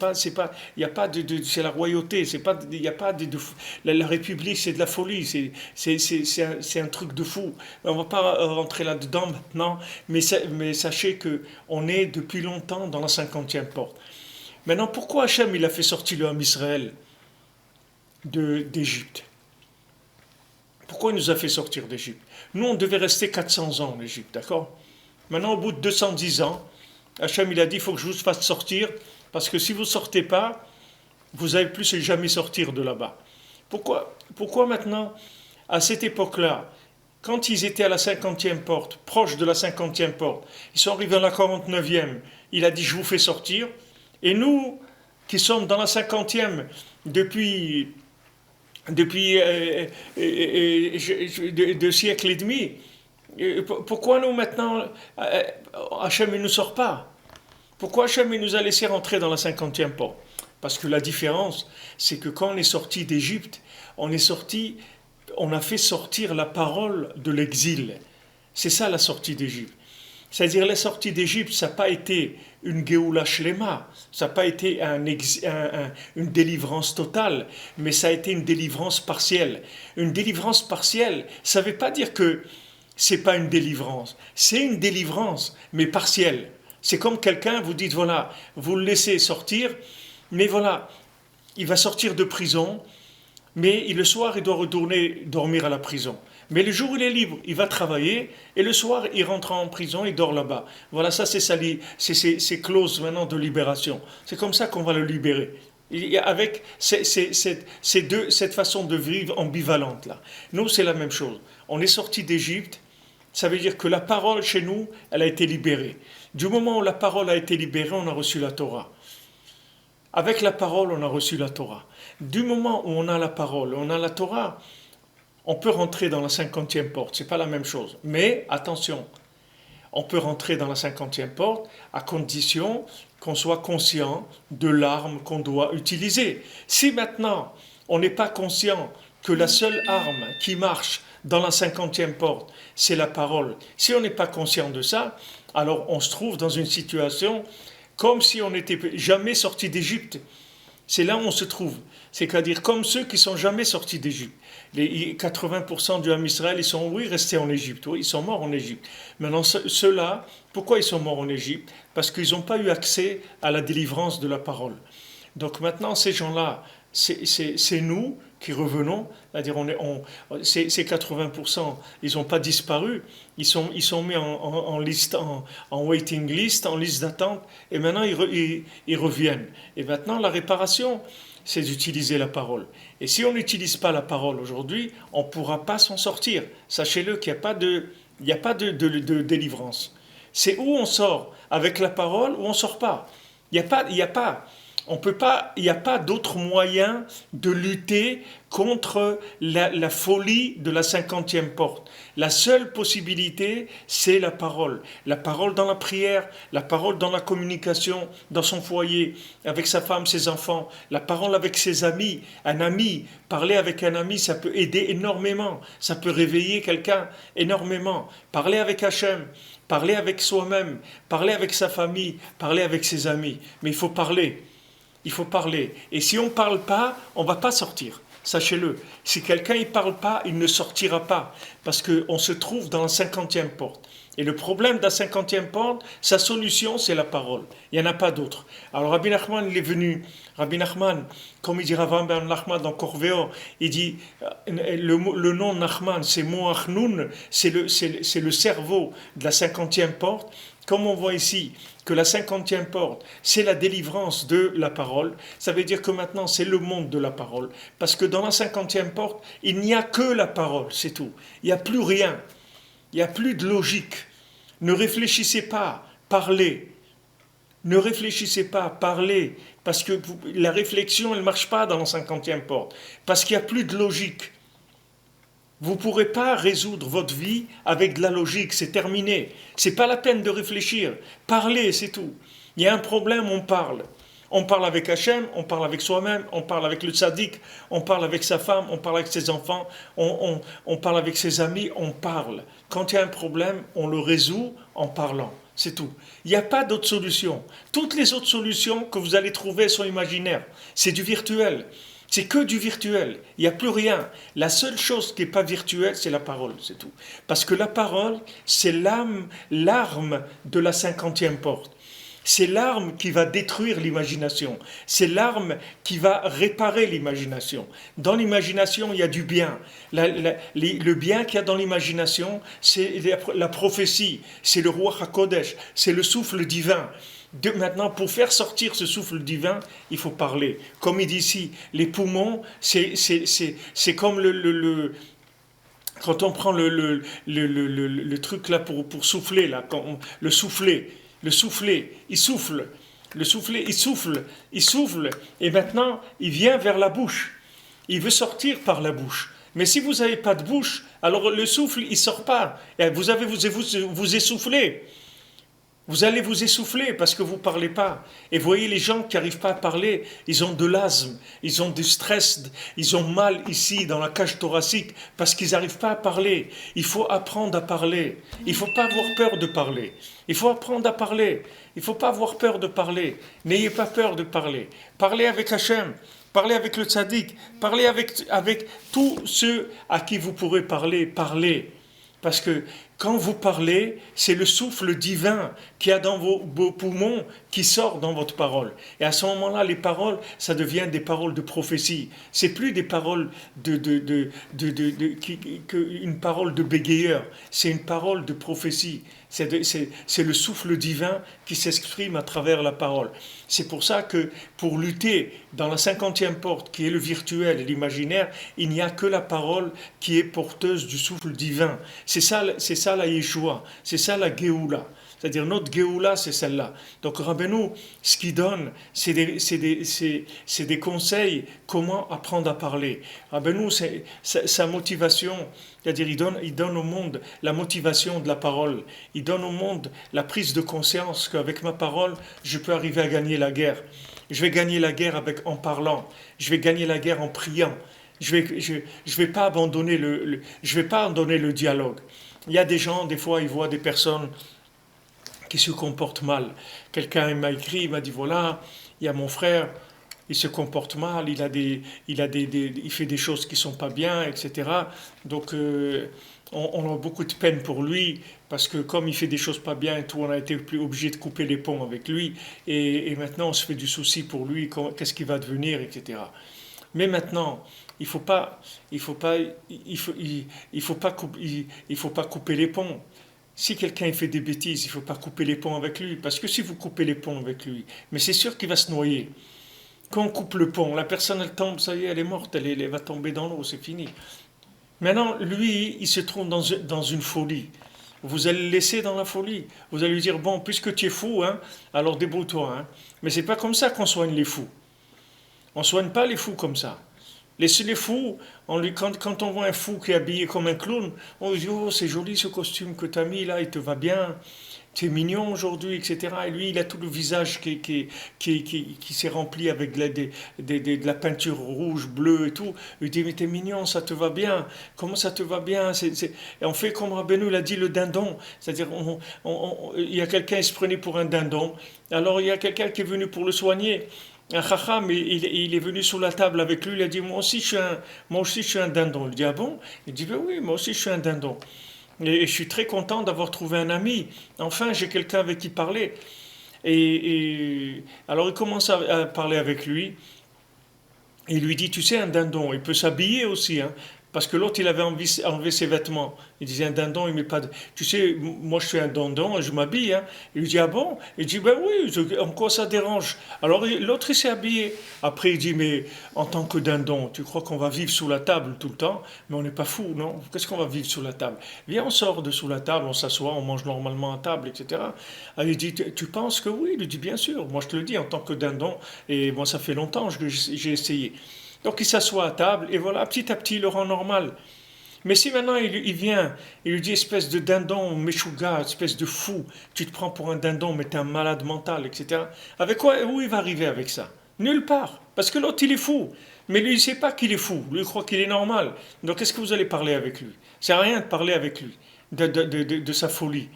y a pas c'est la royauté. C'est pas, il y a pas la République, c'est de la folie. C'est un truc de fou. On va pas rentrer là-dedans maintenant, mais sachez que on est depuis longtemps dans la 50e porte. Maintenant, pourquoi Hachem il a fait sortir le Ham Israël d'Égypte? Pourquoi il nous a fait sortir d'Égypte? Nous, on devait rester 400 ans en Égypte, d'accord? Maintenant, au bout de 210 ans, Hachem il a dit, il faut que je vous fasse sortir, parce que si vous ne sortez pas, vous n'allez plus jamais sortir de là-bas. Pourquoi maintenant, à cette époque-là, quand ils étaient à la 50e porte, proche de la 50e porte, ils sont arrivés à la 49e, il a dit, je vous fais sortir, et nous, qui sommes dans la 50e depuis 2 siècles et demi, pourquoi nous maintenant, Hachem ne nous sort pas? Pourquoi Hachem nous a laissé rentrer dans la 50e porte? Parce que la différence, c'est que quand on est sorti d'Égypte, on a fait sortir la parole de l'exil. C'est ça la sortie d'Égypte. C'est-à-dire la sortie d'Égypte, ça n'a pas été une Géoula Shlema, ça n'a pas été une délivrance totale, mais ça a été une délivrance partielle. Une délivrance partielle, ça ne veut pas dire que c'est pas une délivrance. C'est une délivrance, mais partielle. C'est comme quelqu'un, vous dites, voilà, vous le laissez sortir, mais voilà, il va sortir de prison, mais le soir, il doit retourner dormir à la prison. Mais le jour où il est libre, il va travailler, et le soir, il rentre en prison, il dort là-bas. Voilà, ça, c'est ses clauses maintenant de libération. C'est comme ça qu'on va le libérer. Avec cette façon de vivre ambivalente là. Nous, c'est la même chose. On est sorti d'Égypte, ça veut dire que la parole chez nous, elle a été libérée. Du moment où la parole a été libérée, on a reçu la Torah. Avec la parole, on a reçu la Torah. Du moment où on a la parole, on a la Torah, on peut rentrer dans la 50e porte. C'est pas la même chose. Mais attention, on peut rentrer dans la 50e porte à condition qu'on soit conscient de l'arme qu'on doit utiliser. Si maintenant, on n'est pas conscient que la seule arme qui marche dans la 50e porte, c'est la parole. Si on n'est pas conscient de ça, alors on se trouve dans une situation comme si on n'était jamais sorti d'Égypte. C'est là où on se trouve. C'est-à-dire comme ceux qui ne sont jamais sortis d'Égypte. Les 80% du Ham Israël, ils sont restés en Égypte. Oui, ils sont morts en Égypte. Maintenant, ceux-là, pourquoi ils sont morts en Égypte? Parce qu'ils n'ont pas eu accès à la délivrance de la parole. Donc maintenant, ces gens-là, c'est nous qui revenons, c'est-à-dire ces 80%, ils n'ont pas disparu, ils sont mis en liste, en waiting list, en liste d'attente, et maintenant ils reviennent. Et maintenant la réparation, c'est d'utiliser la parole. Et si on n'utilise pas la parole aujourd'hui, on ne pourra pas s'en sortir. Sachez-le qu'il n'y a pas de délivrance. C'est où on sort avec la parole ou on ne sort pas. Il n'y a pas d'autre moyen de lutter contre la folie de la 50e porte. La seule possibilité, c'est la parole. La parole dans la prière, la parole dans la communication, dans son foyer, avec sa femme, ses enfants, la parole avec ses amis. Un ami, parler avec un ami, ça peut aider énormément. Ça peut réveiller quelqu'un énormément. Parler avec Hachem, parler avec soi-même, parler avec sa famille, parler avec ses amis. Mais il faut parler. Il faut parler. Et si on ne parle pas, on ne va pas sortir. Sachez-le. Si quelqu'un ne parle pas, il ne sortira pas. Parce qu'on se trouve dans la 50e porte. Et le problème de la 50e porte, sa solution, c'est la parole. Il n'y en a pas d'autre. Alors Rabbi Nachman, il est venu. Rabbi Nachman, comme il dit Rav Ben Nachman dans Corvéo, il dit, le nom Nachman, c'est Moachnoun, c'est le cerveau de la 50e porte. Comme on voit ici que la 50e porte, c'est la délivrance de la parole, ça veut dire que maintenant c'est le monde de la parole. Parce que dans la 50e porte, il n'y a que la parole, c'est tout. Il n'y a plus rien. Il n'y a plus de logique. Ne réfléchissez pas, parlez. Ne réfléchissez pas, parlez. Parce que la réflexion, elle ne marche pas dans la 50e porte. Parce qu'il n'y a plus de logique. Vous ne pourrez pas résoudre votre vie avec de la logique, c'est terminé. Ce n'est pas la peine de réfléchir. Parlez, c'est tout. Il y a un problème, on parle. On parle avec Hachem, on parle avec soi-même, on parle avec le tzaddik, on parle avec sa femme, on parle avec ses enfants, on parle avec ses amis, on parle. Quand il y a un problème, on le résout en parlant. C'est tout. Il n'y a pas d'autre solution. Toutes les autres solutions que vous allez trouver sont imaginaires. C'est du virtuel. C'est que du virtuel. Il n'y a plus rien. La seule chose qui n'est pas virtuelle, c'est la parole, c'est tout. Parce que la parole, c'est l'arme de la 50e porte. C'est l'arme qui va détruire l'imagination. C'est l'arme qui va réparer l'imagination. Dans l'imagination, il y a du bien. Le bien qu'il y a dans l'imagination, c'est la prophétie, c'est le roi HaKodesh, c'est le souffle divin. Maintenant, pour faire sortir ce souffle divin, il faut parler. Comme il dit ici, les poumons, c'est comme quand on prend le truc là pour souffler, là, le souffler. Le souffler, il souffle. Le souffler, il souffle. Et maintenant, il vient vers la bouche. Il veut sortir par la bouche. Mais si vous n'avez pas de bouche, alors le souffle, il ne sort pas. Et vous avez vous essoufflez. Vous allez vous essouffler parce que vous ne parlez pas. Et voyez les gens qui n'arrivent pas à parler, ils ont de l'asthme, ils ont du stress, ils ont mal ici dans la cage thoracique parce qu'ils n'arrivent pas à parler. Il faut apprendre à parler. Il ne faut pas avoir peur de parler. Il faut apprendre à parler. Il ne faut pas avoir peur de parler. N'ayez pas peur de parler. Parlez avec Hachem. Parlez avec le tzaddik. Parlez avec tous ceux à qui vous pourrez parler. Parlez. Parce que quand vous parlez, c'est le souffle divin qu'il y a dans vos poumons qui sort dans votre parole. Et à ce moment-là, les paroles, ça devient des paroles de prophétie. C'est plus des paroles une parole de bégayeur. C'est une parole de prophétie. C'est le souffle divin qui s'exprime à travers la parole. C'est pour ça que pour lutter dans la 50e porte, qui est le virtuel et l'imaginaire, il n'y a que la parole qui est porteuse du souffle divin. C'est ça la Yeshua, c'est ça la Géoula. C'est-à-dire notre Géoula, c'est celle-là. Donc Rabbeinu, ce qu'il donne, c'est des conseils comment apprendre à parler. Rabbeinu, c'est sa motivation, c'est-à-dire il donne au monde la motivation de la parole. Il donne au monde la prise de conscience qu'avec ma parole, je peux arriver à gagner la guerre. Je vais gagner la guerre en parlant. Je vais gagner la guerre en priant. Je vais pas abandonner je vais pas abandonner le dialogue. Il y a des gens, des fois, ils voient des personnes qui se comportent mal. Quelqu'un m'a écrit, il m'a dit voilà, il y a mon frère, il se comporte mal, il fait des choses qui sont pas bien, etc. Donc on a beaucoup de peine pour lui parce que comme il fait des choses pas bien et tout, on a été obligé de couper les ponts avec lui et maintenant on se fait du souci pour lui, qu'est-ce qu'il va devenir, etc. Mais maintenant, il faut pas couper les ponts. Si quelqu'un fait des bêtises, il ne faut pas couper les ponts avec lui. Parce que si vous coupez les ponts avec lui, mais c'est sûr qu'il va se noyer. Quand on coupe le pont, la personne, elle tombe, ça y est, elle est morte, elle va tomber dans l'eau, c'est fini. Maintenant, lui, il se trouve dans une folie. Vous allez le laisser dans la folie. Vous allez lui dire, bon, puisque tu es fou, hein, alors débrouille-toi. Hein. Mais c'est pas comme ça qu'on soigne les fous. On ne soigne pas les fous comme ça. Les fous, quand on voit un fou qui est habillé comme un clown, on dit oh c'est joli ce costume que tu as mis là, il te va bien, tu es mignon aujourd'hui, etc. Et lui il a tout le visage qui s'est rempli avec de la peinture rouge, bleue et tout. Il dit mais t'es mignon, ça te va bien, comment ça te va bien Et on fait comme Rabbeinu l'a dit, le dindon, c'est-à-dire il y a quelqu'un qui se prenait pour un dindon, alors il y a quelqu'un qui est venu pour le soigner. Un chacham, il est venu sous la table avec lui, il a dit moi aussi je suis un dindon. Il dit ah bon? Il dit ben oui, moi aussi je suis un dindon. Et je suis très content d'avoir trouvé un ami. Enfin, j'ai quelqu'un avec qui parler. Alors il commence à parler avec lui. Et il lui dit tu sais, un dindon, il peut s'habiller aussi, hein. Parce que l'autre, il avait enlevé ses vêtements. Il disait, un dindon, il met pas de... Tu sais, moi, je suis un dindon, je m'habille. Hein. Il lui dit, ah bon? Il dit, ben oui, en quoi ça dérange? Alors, l'autre, il s'est habillé. Après, il dit, mais en tant que dindon, tu crois qu'on va vivre sous la table tout le temps? Mais on n'est pas fou, non? Qu'est-ce qu'on va vivre sous la table? Viens, on sort de sous la table, on s'assoit, on mange normalement à table, etc. Alors, il dit, tu penses que oui? Il lui dit, bien sûr. Moi, je te le dis, en tant que dindon. Et moi, ça fait longtemps que j'ai essayé. Donc il s'assoit à table et voilà, petit à petit, il le rend normal. Mais si maintenant il vient, il lui dit espèce de dindon, méchouga, espèce de fou, tu te prends pour un dindon, mais t'es un malade mental, etc. Avec quoi, où il va arriver avec ça? Nulle part. Parce que l'autre, il est fou. Mais lui, il ne sait pas qu'il est fou. Lui, il croit qu'il est normal. Donc, est-ce que vous allez parler avec lui? Ça sert à rien de parler avec lui, de sa folie.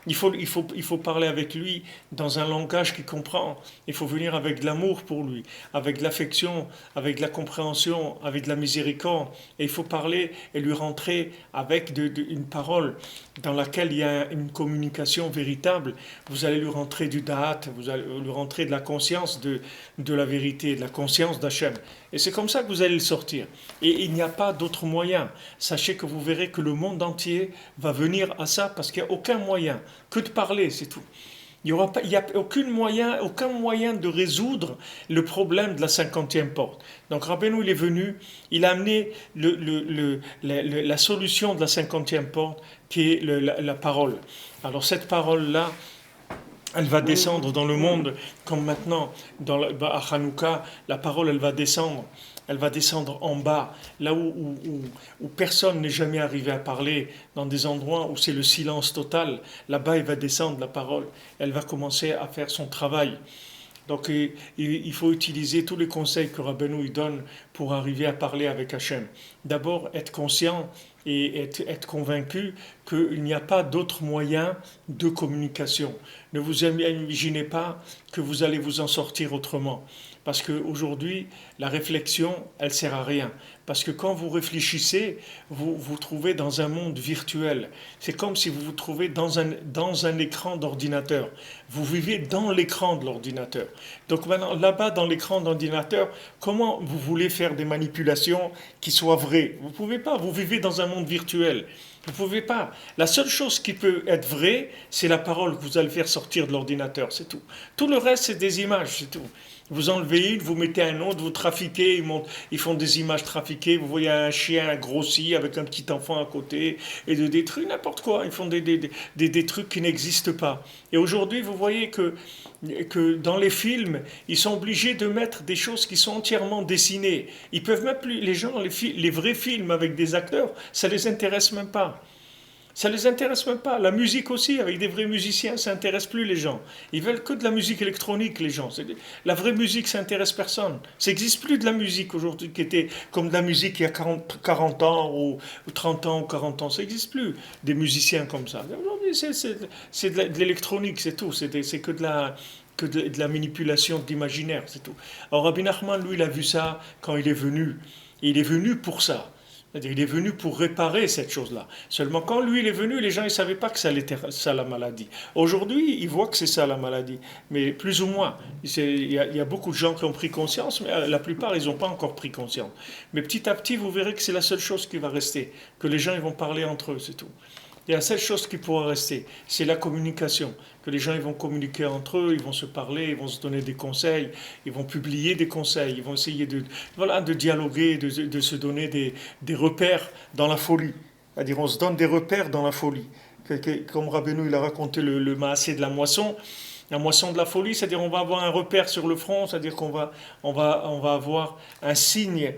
Il faut parler avec lui dans un langage qu'il comprend. Il faut venir avec de l'amour pour lui, avec de l'affection, avec de la compréhension, avec de la miséricorde. Et il faut parler et lui rentrer avec une parole dans laquelle il y a une communication véritable. Vous allez lui rentrer du da'at, vous allez lui rentrer de la conscience de la vérité, de la conscience d'Hachem. Et c'est comme ça que vous allez le sortir. Et il n'y a pas d'autre moyen. Sachez que vous verrez que le monde entier va venir à ça parce qu'il n'y a aucun moyen que de parler, c'est tout. Il n'y a aucun moyen de résoudre le problème de la cinquantième porte. Donc Rabbeinu, il est venu, il a amené la solution de la cinquantième porte, qui est la parole. Alors cette parole-là, elle va descendre dans le monde, comme maintenant, à Hanouka, la parole, elle va descendre en bas, là où personne n'est jamais arrivé à parler, dans des endroits où c'est le silence total. Là-bas, elle va descendre la parole, elle va commencer à faire son travail. Donc il faut utiliser tous les conseils que Rabbeinu donne pour arriver à parler avec Hachem. D'abord, être conscient et être convaincu qu'il n'y a pas d'autre moyen de communication. Ne vous imaginez pas que vous allez vous en sortir autrement. Parce qu'aujourd'hui, la réflexion, elle sert à rien. Parce que quand vous réfléchissez, vous vous trouvez dans un monde virtuel. C'est comme si vous vous trouvez dans un écran d'ordinateur. Vous vivez dans l'écran de l'ordinateur. Donc maintenant, là-bas, dans l'écran d'ordinateur, comment vous voulez faire des manipulations qui soient vraies? Vous ne pouvez pas. Vous vivez dans un monde virtuel. Vous ne pouvez pas. La seule chose qui peut être vraie, c'est la parole que vous allez faire sortir de l'ordinateur, c'est tout. Tout le reste, c'est des images, c'est tout. Vous enlevez une, vous mettez un autre, vous trafiquez, ils font des images trafiquées, vous voyez un chien grossi avec un petit enfant à côté, et des trucs, n'importe quoi, ils font des trucs qui n'existent pas. Et aujourd'hui, vous voyez que dans les films, ils sont obligés de mettre des choses qui sont entièrement dessinées. Ils peuvent même plus, les gens, les vrais films avec des acteurs, ça les intéresse même pas. Ça les intéresse même pas. La musique aussi, avec des vrais musiciens, ça intéresse plus les gens. Ils veulent que de la musique électronique, les gens. La vraie musique, ça intéresse personne. Ça n'existe plus de la musique aujourd'hui qui était comme de la musique il y a 40 ans ou 30 ans ou 40 ans. Ça n'existe plus, des musiciens comme ça. Aujourd'hui, c'est de l'électronique, c'est tout. C'est que de la manipulation d'imaginaire, c'est tout. Alors Rabbi Nachman, lui, il a vu ça quand il est venu. Et il est venu pour ça. C'est-à-dire, il est venu pour réparer cette chose-là. Seulement, quand lui, il est venu, les gens ne savaient pas que ça était ça la maladie. Aujourd'hui, ils voient que c'est ça la maladie. Mais plus ou moins. Il y a beaucoup de gens qui ont pris conscience, mais la plupart, ils n'ont pas encore pris conscience. Mais petit à petit, vous verrez que c'est la seule chose qui va rester. Que les gens ils vont parler entre eux, c'est tout. Et la seule chose qui pourra rester, c'est la communication. Que les gens ils vont communiquer entre eux, ils vont se parler, ils vont se donner des conseils, ils vont publier des conseils, ils vont essayer de dialoguer, de se donner des repères dans la folie. C'est-à-dire, on se donne des repères dans la folie. Comme Rabbeinu il a raconté le maassé de la moisson de la folie, c'est-à-dire on va avoir un repère sur le front, c'est-à-dire qu'on va avoir un signe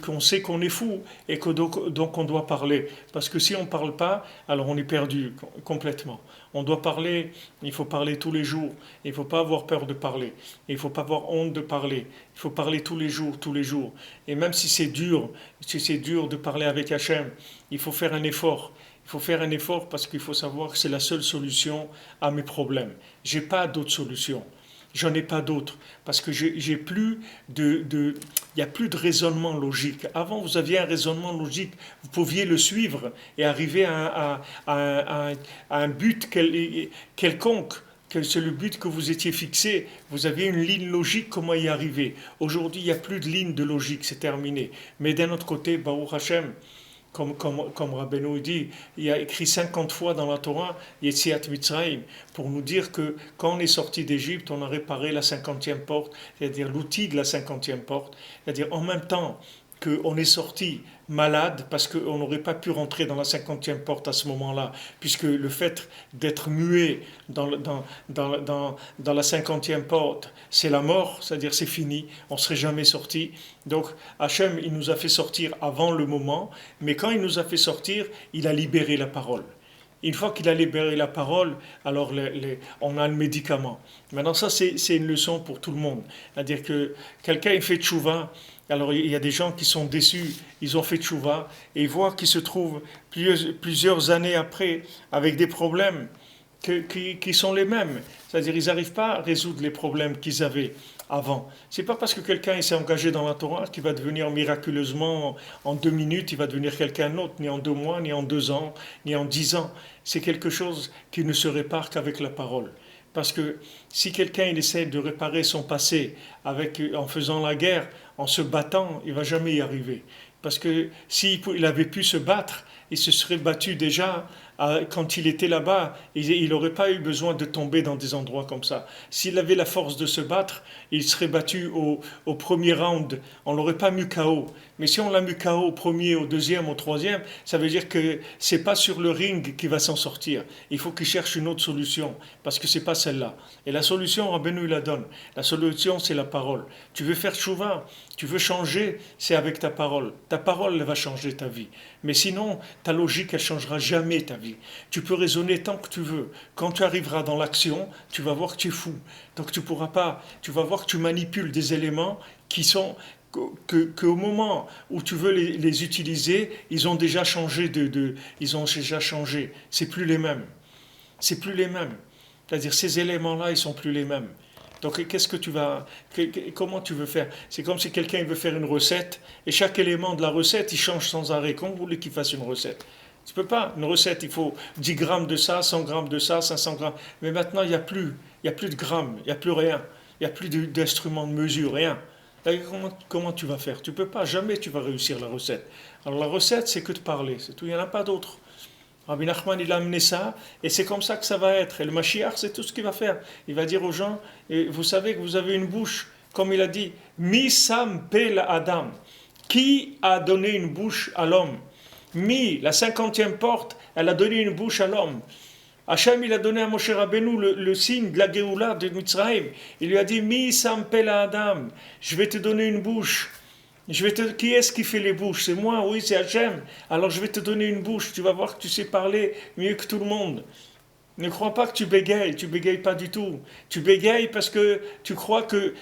qu'on sait qu'on est fou et que donc on doit parler. Parce que si on ne parle pas, alors on est perdu complètement. On doit parler, il faut parler tous les jours. Il ne faut pas avoir peur de parler. Il ne faut pas avoir honte de parler. Il faut parler tous les jours, tous les jours. Et même si c'est dur de parler avec Hachem, il faut faire un effort. Il faut faire un effort parce qu'il faut savoir que c'est la seule solution à mes problèmes. Je n'ai pas d'autre solution. J'en ai pas d'autres parce que j'ai plus il y a plus de raisonnement logique. Avant, vous aviez un raisonnement logique, vous pouviez le suivre et arriver à un but quelconque. C'est le but que vous étiez fixé. Vous aviez une ligne logique, comment y arriver. Aujourd'hui, il n'y a plus de ligne de logique, c'est terminé. Mais d'un autre côté, Baruch Hashem, comme Rabbeinu dit, il y a écrit 50 fois dans la Torah, Yetziat Mitzrayim, pour nous dire que quand on est sorti d'Égypte, on a réparé la cinquantième porte, c'est-à-dire l'outil de la cinquantième porte, c'est-à-dire en même temps qu'on est sorti malade parce qu'on n'aurait pas pu rentrer dans la 50e porte à ce moment-là, puisque le fait d'être muet dans la 50e porte, c'est la mort, c'est-à-dire c'est fini, on ne serait jamais sorti. Donc Hachem, il nous a fait sortir avant le moment, mais quand il nous a fait sortir, il a libéré la parole. Une fois qu'il a libéré la parole, alors on a le médicament. Maintenant, ça, c'est une leçon pour tout le monde. C'est-à-dire que quelqu'un il fait tchouva, alors il y a des gens qui sont déçus, ils ont fait tchouva, et ils voient qu'ils se trouvent plusieurs années après avec des problèmes qui sont les mêmes. C'est-à-dire qu'ils n'arrivent pas à résoudre les problèmes qu'ils avaient avant. C'est pas parce que quelqu'un s'est engagé dans la Torah qu'il va devenir miraculeusement en 2 minutes, il va devenir quelqu'un d'autre, ni en 2 mois, ni en 2 ans, ni en 10 ans. C'est quelque chose qui ne se répare qu'avec la parole. Parce que si quelqu'un il essaie de réparer son passé en faisant la guerre, en se battant, il ne va jamais y arriver. Parce que s'il avait pu se battre, il se serait battu déjà quand il était là-bas. Il n'aurait pas eu besoin de tomber dans des endroits comme ça. S'il avait la force de se battre, il serait battu au premier round. On ne l'aurait pas mis KO. Mais si on l'a mis KO au premier, au deuxième, au troisième, ça veut dire que c'est pas sur le ring qu'il va s'en sortir. Il faut qu'il cherche une autre solution, parce que c'est pas celle-là. Et la solution, Rabbeinu la donne. La solution, c'est la parole. Tu veux faire tchouva, tu veux changer, c'est avec ta parole. Ta parole, elle va changer ta vie. Mais sinon, ta logique, elle changera jamais ta vie. Tu peux raisonner tant que tu veux. Quand tu arriveras dans l'action, tu vas voir que tu es fou. Donc tu pourras pas. Tu vas voir que tu manipules des éléments qui sont qu'au moment où tu veux les utiliser, ils ont déjà changé ils ont déjà changé. C'est plus les mêmes. C'est plus les mêmes. C'est-à-dire ces éléments-là, ils sont plus les mêmes. Donc comment tu veux faire? C'est comme si quelqu'un veut faire une recette et chaque élément de la recette, il change sans arrêt. Comment vous voulez qu'il fasse une recette? Tu peux pas. Une recette, il faut 10 grammes de ça, 100 grammes de ça, 500 grammes. Mais maintenant, il n'y a plus. Il n'y a plus de grammes, il n'y a plus rien. Il n'y a plus d'instruments de mesure, rien. Comment tu vas faire? Tu peux pas, jamais tu vas réussir la recette. Alors la recette, c'est que de parler, c'est tout, il n'y en a pas d'autre. Rabbi Nachman, il a amené ça, et c'est comme ça que ça va être. Et le Mashiach, c'est tout ce qu'il va faire. Il va dire aux gens, et vous savez que vous avez une bouche, comme il a dit, Mi sam pel Adam. Qui a donné une bouche à l'homme? La 50e porte, elle a donné une bouche à l'homme. Hachem, il a donné à Moshe Rabbeinu le signe de la Géoula de Mitzrayim. Il lui a dit, Mi sam pel Adam, je vais te donner une bouche. Qui est-ce qui fait les bouches? C'est moi, oui, c'est Hachem. Alors je vais te donner une bouche, tu vas voir que tu sais parler mieux que tout le monde. Ne crois pas que tu bégayes pas du tout. Tu bégayes parce que tu crois que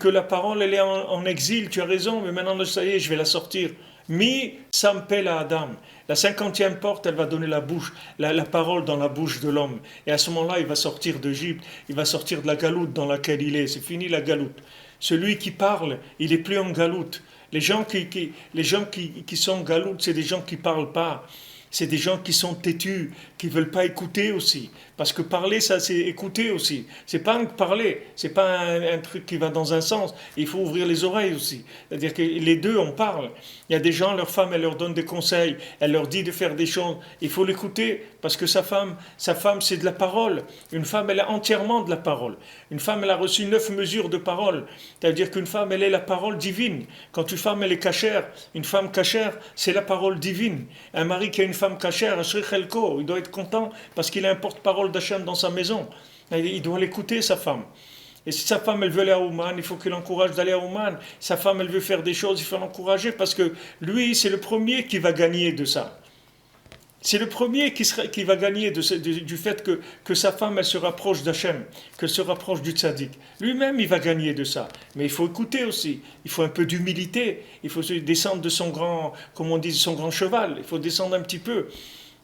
la parole elle est en exil, tu as raison, mais maintenant ça y est, je vais la sortir. Mi sampel à Adam. La 50e porte, elle va donner la parole dans la bouche de l'homme. Et à ce moment-là, il va sortir d'Égypte, il va sortir de la galoute dans laquelle il est. C'est fini la galoute. Celui qui parle, il n'est plus en galoute. Les gens qui sont en galoute, c'est des gens qui ne parlent pas. C'est des gens qui sont têtus, qui ne veulent pas écouter aussi. Parce que parler, ça, c'est écouter aussi. C'est pas parler, c'est pas un truc qui va dans un sens. Il faut ouvrir les oreilles aussi. C'est-à-dire que les deux, on parle. Il y a des gens, leur femme, elle leur donne des conseils, elle leur dit de faire des choses. Il faut l'écouter, parce que sa femme, c'est de la parole. Une femme, elle a entièrement de la parole. Une femme, elle a reçu 9 mesures de parole. C'est-à-dire qu'une femme, elle est la parole divine. Quand une femme, elle est cachère, une femme cachère, c'est la parole divine. Un mari qui a une femme cachère, il doit être content parce qu'il a un porte-parole d'Hachem dans sa maison. Il doit l'écouter, sa femme. Et si sa femme, elle veut aller à Ouman, il faut qu'il l'encourage d'aller à Ouman. Sa femme, elle veut faire des choses, il faut l'encourager parce que lui, c'est le premier qui va gagner de ça. C'est le premier qui va gagner du fait que sa femme, elle se rapproche d'Hachem, qu'elle se rapproche du tzaddik. Lui-même, il va gagner de ça. Mais il faut écouter aussi. Il faut un peu d'humilité. Il faut descendre de son grand, comme on dit, son grand cheval. Il faut descendre un petit peu.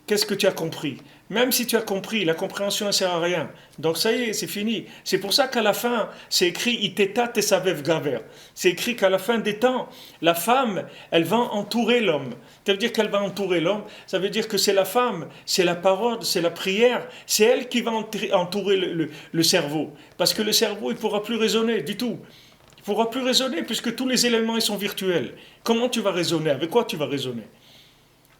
Qu'est-ce que tu as compris? Même si tu as compris, la compréhension ne sert à rien. Donc ça y est, c'est fini. C'est pour ça qu'à la fin, c'est écrit Iteta tesavev gaver. C'est écrit qu'à la fin des temps, la femme, elle va entourer l'homme. Ça veut dire qu'elle va entourer l'homme. Ça veut dire que c'est la femme, c'est la parole, c'est la prière. C'est elle qui va entourer le cerveau. Parce que le cerveau, il ne pourra plus raisonner du tout. Il ne pourra plus raisonner puisque tous les éléments, ils sont virtuels. Comment tu vas raisonner? Avec quoi tu vas raisonner?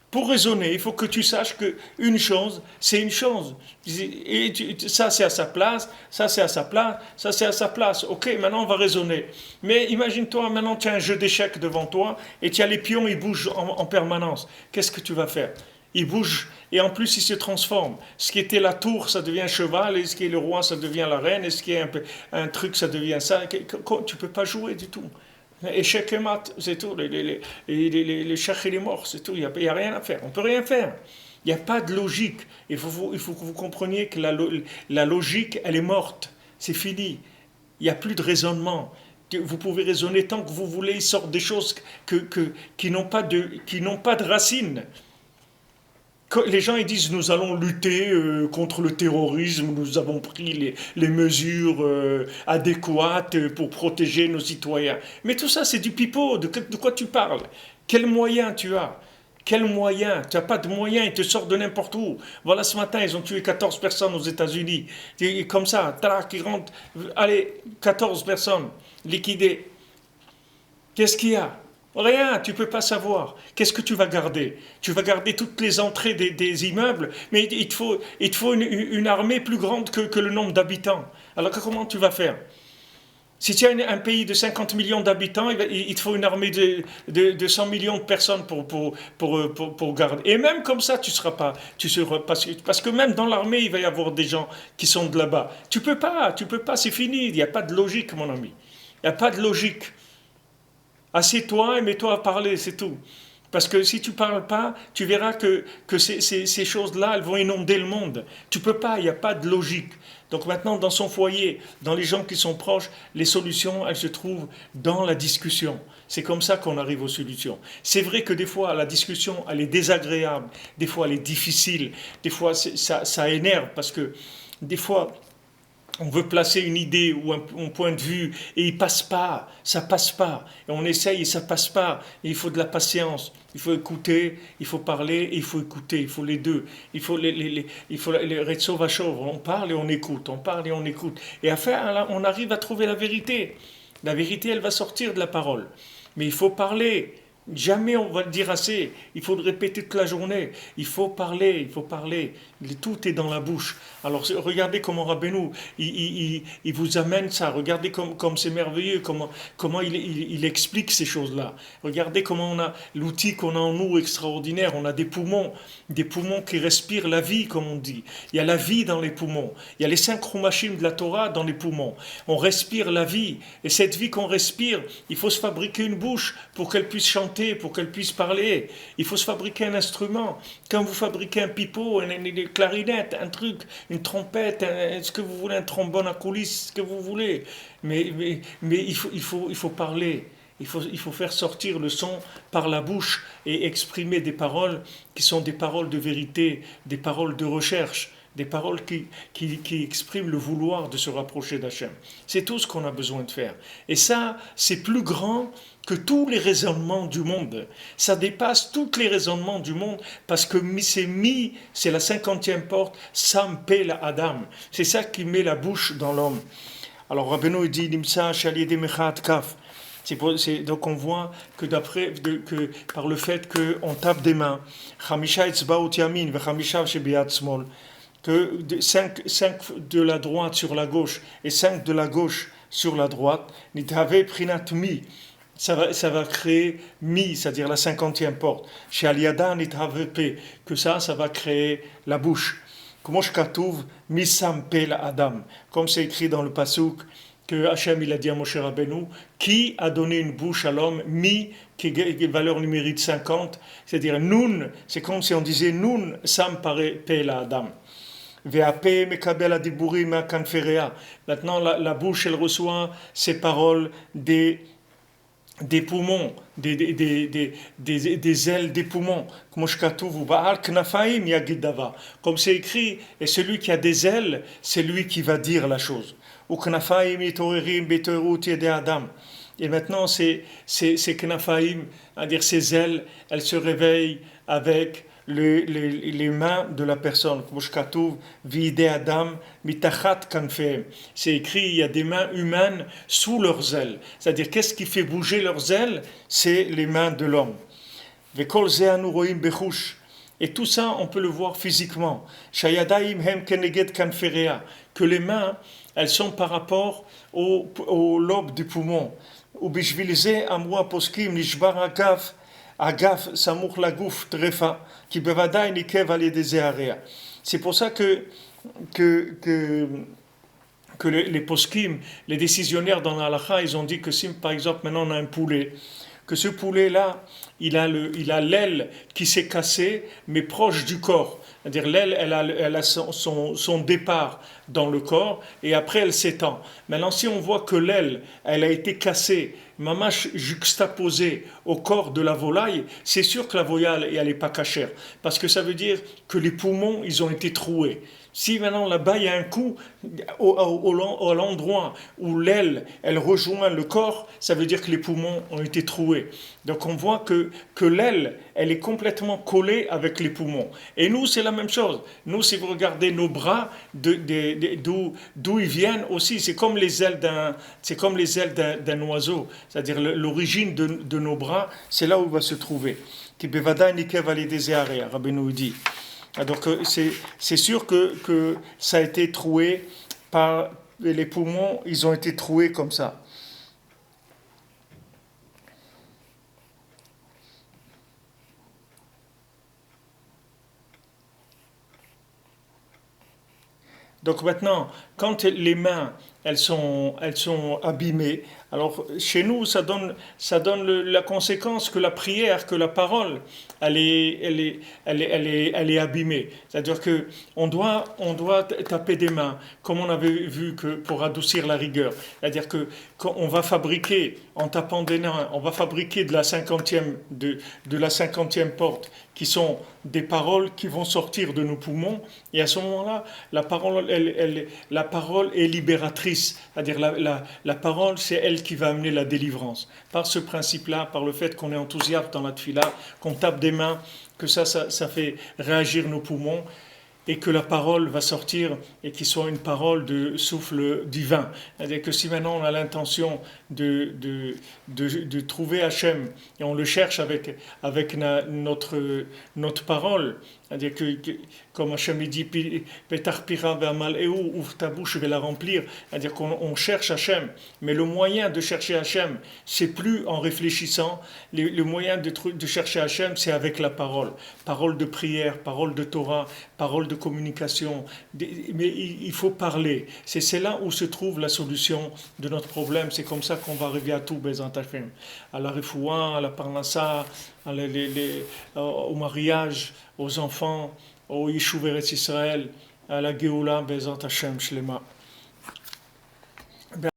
Pour raisonner, il faut que tu saches qu'une chose, c'est une chose. Et ça, c'est à sa place, ça, c'est à sa place, ça, c'est à sa place. Ok, maintenant, on va raisonner. Mais imagine-toi, maintenant, tu as un jeu d'échecs devant toi et tu as les pions, ils bougent en permanence. Qu'est-ce que tu vas faire? Ils bougent et en plus, ils se transforment. Ce qui était la tour, ça devient un cheval, et ce qui est le roi, ça devient la reine, et ce qui est un truc, ça devient ça. Tu ne peux pas jouer du tout. Échec et mat, c'est tout. Les chèques et les morts, c'est tout. Il y a rien à faire. On ne peut rien faire. Il n'y a pas de logique. Il faut que vous compreniez que la logique, elle est morte. C'est fini. Il n'y a plus de raisonnement. Vous pouvez raisonner tant que vous voulez. Il sort des choses qui n'ont pas de racines. Les gens ils disent nous allons lutter contre le terrorisme, nous avons pris les mesures adéquates pour protéger nos citoyens. Mais tout ça c'est du pipeau, de quoi tu parles? Quels moyens tu as? Quels moyens? Tu n'as pas de moyens, ils te sortent de n'importe où. Voilà, ce matin, ils ont tué 14 personnes aux États-Unis. Et comme ça, tac, ils rentrent. Allez, 14 personnes liquidées. Qu'est-ce qu'il y a? Rien, tu ne peux pas savoir. Qu'est-ce que tu vas garder? Tu vas garder toutes les entrées des immeubles, mais il te faut une armée plus grande que le nombre d'habitants. Alors comment tu vas faire? Si tu as pays de 50 millions d'habitants, il te faut une armée de 100 millions de personnes pour garder. Et même comme ça, tu seras pas, parce que même dans l'armée, il va y avoir des gens qui sont de là-bas. Tu peux pas, c'est fini. Il n'y a pas de logique, mon ami. Il n'y a pas de logique. Assieds-toi et mets-toi à parler, c'est tout. Parce que si tu ne parles pas, tu verras que ces choses-là, elles vont inonder le monde. Tu ne peux pas, il n'y a pas de logique. Donc maintenant, dans son foyer, dans les gens qui sont proches, les solutions, elles se trouvent dans la discussion. C'est comme ça qu'on arrive aux solutions. C'est vrai que des fois, la discussion, elle est désagréable, des fois, elle est difficile, des fois, ça énerve, parce que des fois, on veut placer une idée ou un point de vue et il passe pas, ça passe pas. Et on essaye et ça passe pas. Et il faut de la patience. Il faut écouter, il faut parler et il faut écouter. Il faut les deux. Il faut les Retso Vachov. On parle et on écoute. On parle et on écoute. Et on arrive à trouver la vérité. La vérité, elle va sortir de la parole. Mais il faut parler. Jamais on va le dire assez. Il faut le répéter toute la journée. Il faut parler, il faut parler. Tout est dans la bouche. Alors regardez comment Rabbeinu, il vous amène ça. Regardez comme c'est merveilleux, comment il explique ces choses-là. Regardez comment on a l'outil qu'on a en nous extraordinaire. On a des poumons qui respirent la vie, comme on dit. Il y a la vie dans les poumons. Il y a les 5 chroumachim de la Torah dans les poumons. On respire la vie. Et cette vie qu'on respire, il faut se fabriquer une bouche pour qu'elle puisse chanter, pour qu'elle puisse parler. Il faut se fabriquer un instrument. Quand vous fabriquez un pipeau, une clarinette, un truc, une trompette, ce que vous voulez, un trombone à coulisses, ce que vous voulez. Mais il faut parler. Il faut faire sortir le son par la bouche et exprimer des paroles qui sont des paroles de vérité, des paroles de recherche, des paroles qui expriment le vouloir de se rapprocher d'Hachem. C'est tout ce qu'on a besoin de faire. Et ça, c'est plus grand que tous les raisonnements du monde. Ça dépasse tous les raisonnements du monde parce que c'est la 50e porte, Sam la Adam. C'est ça qui met la bouche dans l'homme. Alors Rabbeinu dit, Nimsa Shaliede Mechat Kaf. Donc on voit que par le fait qu'on tape des mains, Chamisha Etzbaot Yamin, Vechamisha Shebiat Smol, que 5 de la droite sur la gauche et 5 de la gauche sur la droite, Nitave Prinat Mi, ça va créer Mi, c'est-à-dire la 50e porte. Chez Aliada Nitave Pe, que ça va créer la bouche. Comme Misam Pe la Adam, comme c'est écrit dans le Pasuk, que Hachem il a dit à Moshe Rabbeinu, qui a donné une bouche à l'homme, mi, qui est valeur numérique 50, c'est-à-dire nun, c'est comme si on disait nun, sam pare pe la Adam. Maintenant, la bouche, elle reçoit ces paroles des poumons, des ailes des poumons. Comme c'est écrit, et celui qui a des ailes, c'est lui qui va dire la chose. Et maintenant, ces knafaim, c'est-à-dire ces ailes, elles se réveillent avec les mains de la personne. C'est écrit, il y a des mains humaines sous leurs ailes. C'est-à-dire, qu'est-ce qui fait bouger leurs ailes? C'est les mains de l'homme. Vekol ze anu roim bechush. Et tout ça, on peut le voir physiquement. Shayadaim hem keneged kanferea. Que les mains, elles sont par rapport au lobe du poumon. Ou bishvilize amwa poskim nishbar agaf samuch laguf trefa ki bevadai nikev al yedeze area. C'est pour ça que les poskim, les décisionnaires dans l'halakha, ils ont dit que si par exemple maintenant on a un poulet, que ce poulet-là, il a l'aile qui s'est cassée, mais proche du corps. C'est-à-dire l'aile, elle a son départ dans le corps, et après elle s'étend. Maintenant, si on voit que l'aile, elle a été cassée, mamache juxtaposée au corps de la volaille, c'est sûr que la volaille, elle n'est pas cachère. Parce que ça veut dire que les poumons, ils ont été troués. Si maintenant là-bas il y a un coup à l'endroit où l'aile elle rejoint le corps, ça veut dire que les poumons ont été troués. Donc on voit que l'aile elle est complètement collée avec les poumons. Et nous c'est la même chose. Nous si vous regardez nos bras d'où ils viennent aussi, c'est comme les ailes d'un oiseau. C'est-à-dire l'origine de nos bras, c'est là où il va se trouver. Rabbeinu dit. Donc c'est sûr que ça a été troué par les poumons, ils ont été troués comme ça. Donc maintenant, quand les mains elles sont abîmées, alors chez nous ça donne la conséquence que la prière, que la parole, elle est abîmée. C'est-à-dire que on doit taper des mains, comme on avait vu que pour adoucir la rigueur. C'est-à-dire que quand on va fabriquer en tapant des mains, on va fabriquer de la cinquantième porte, qui sont des paroles qui vont sortir de nos poumons. Et à ce moment-là, la parole est libératrice. C'est-à-dire la parole, c'est elle qui va amener la délivrance. Par ce principe-là, par le fait qu'on est enthousiaste dans la tfila, qu'on tape des mains, que ça fait réagir nos poumons, et que la parole va sortir et qu'il soit une parole de souffle divin. C'est-à-dire que si maintenant on a l'intention de trouver Hachem et on le cherche avec notre parole, c'est-à-dire que comme Hachem dit, Petar pira ve'amal ehu, ouvre ta bouche, je vais la remplir. C'est-à-dire qu'on cherche Hachem, mais le moyen de chercher Hachem, c'est plus en réfléchissant. Le moyen de chercher Hachem, c'est avec la parole. Parole de prière, parole de Torah, parole de communication. Mais il faut parler. C'est là où se trouve la solution de notre problème. C'est comme ça qu'on va arriver à tout, Bezant Hachem. À la refoua, à la parnassa, au mariage, aux enfants, au Yishuv Eretz Israël, à la Géoula, Bezant Hashem, Shlema.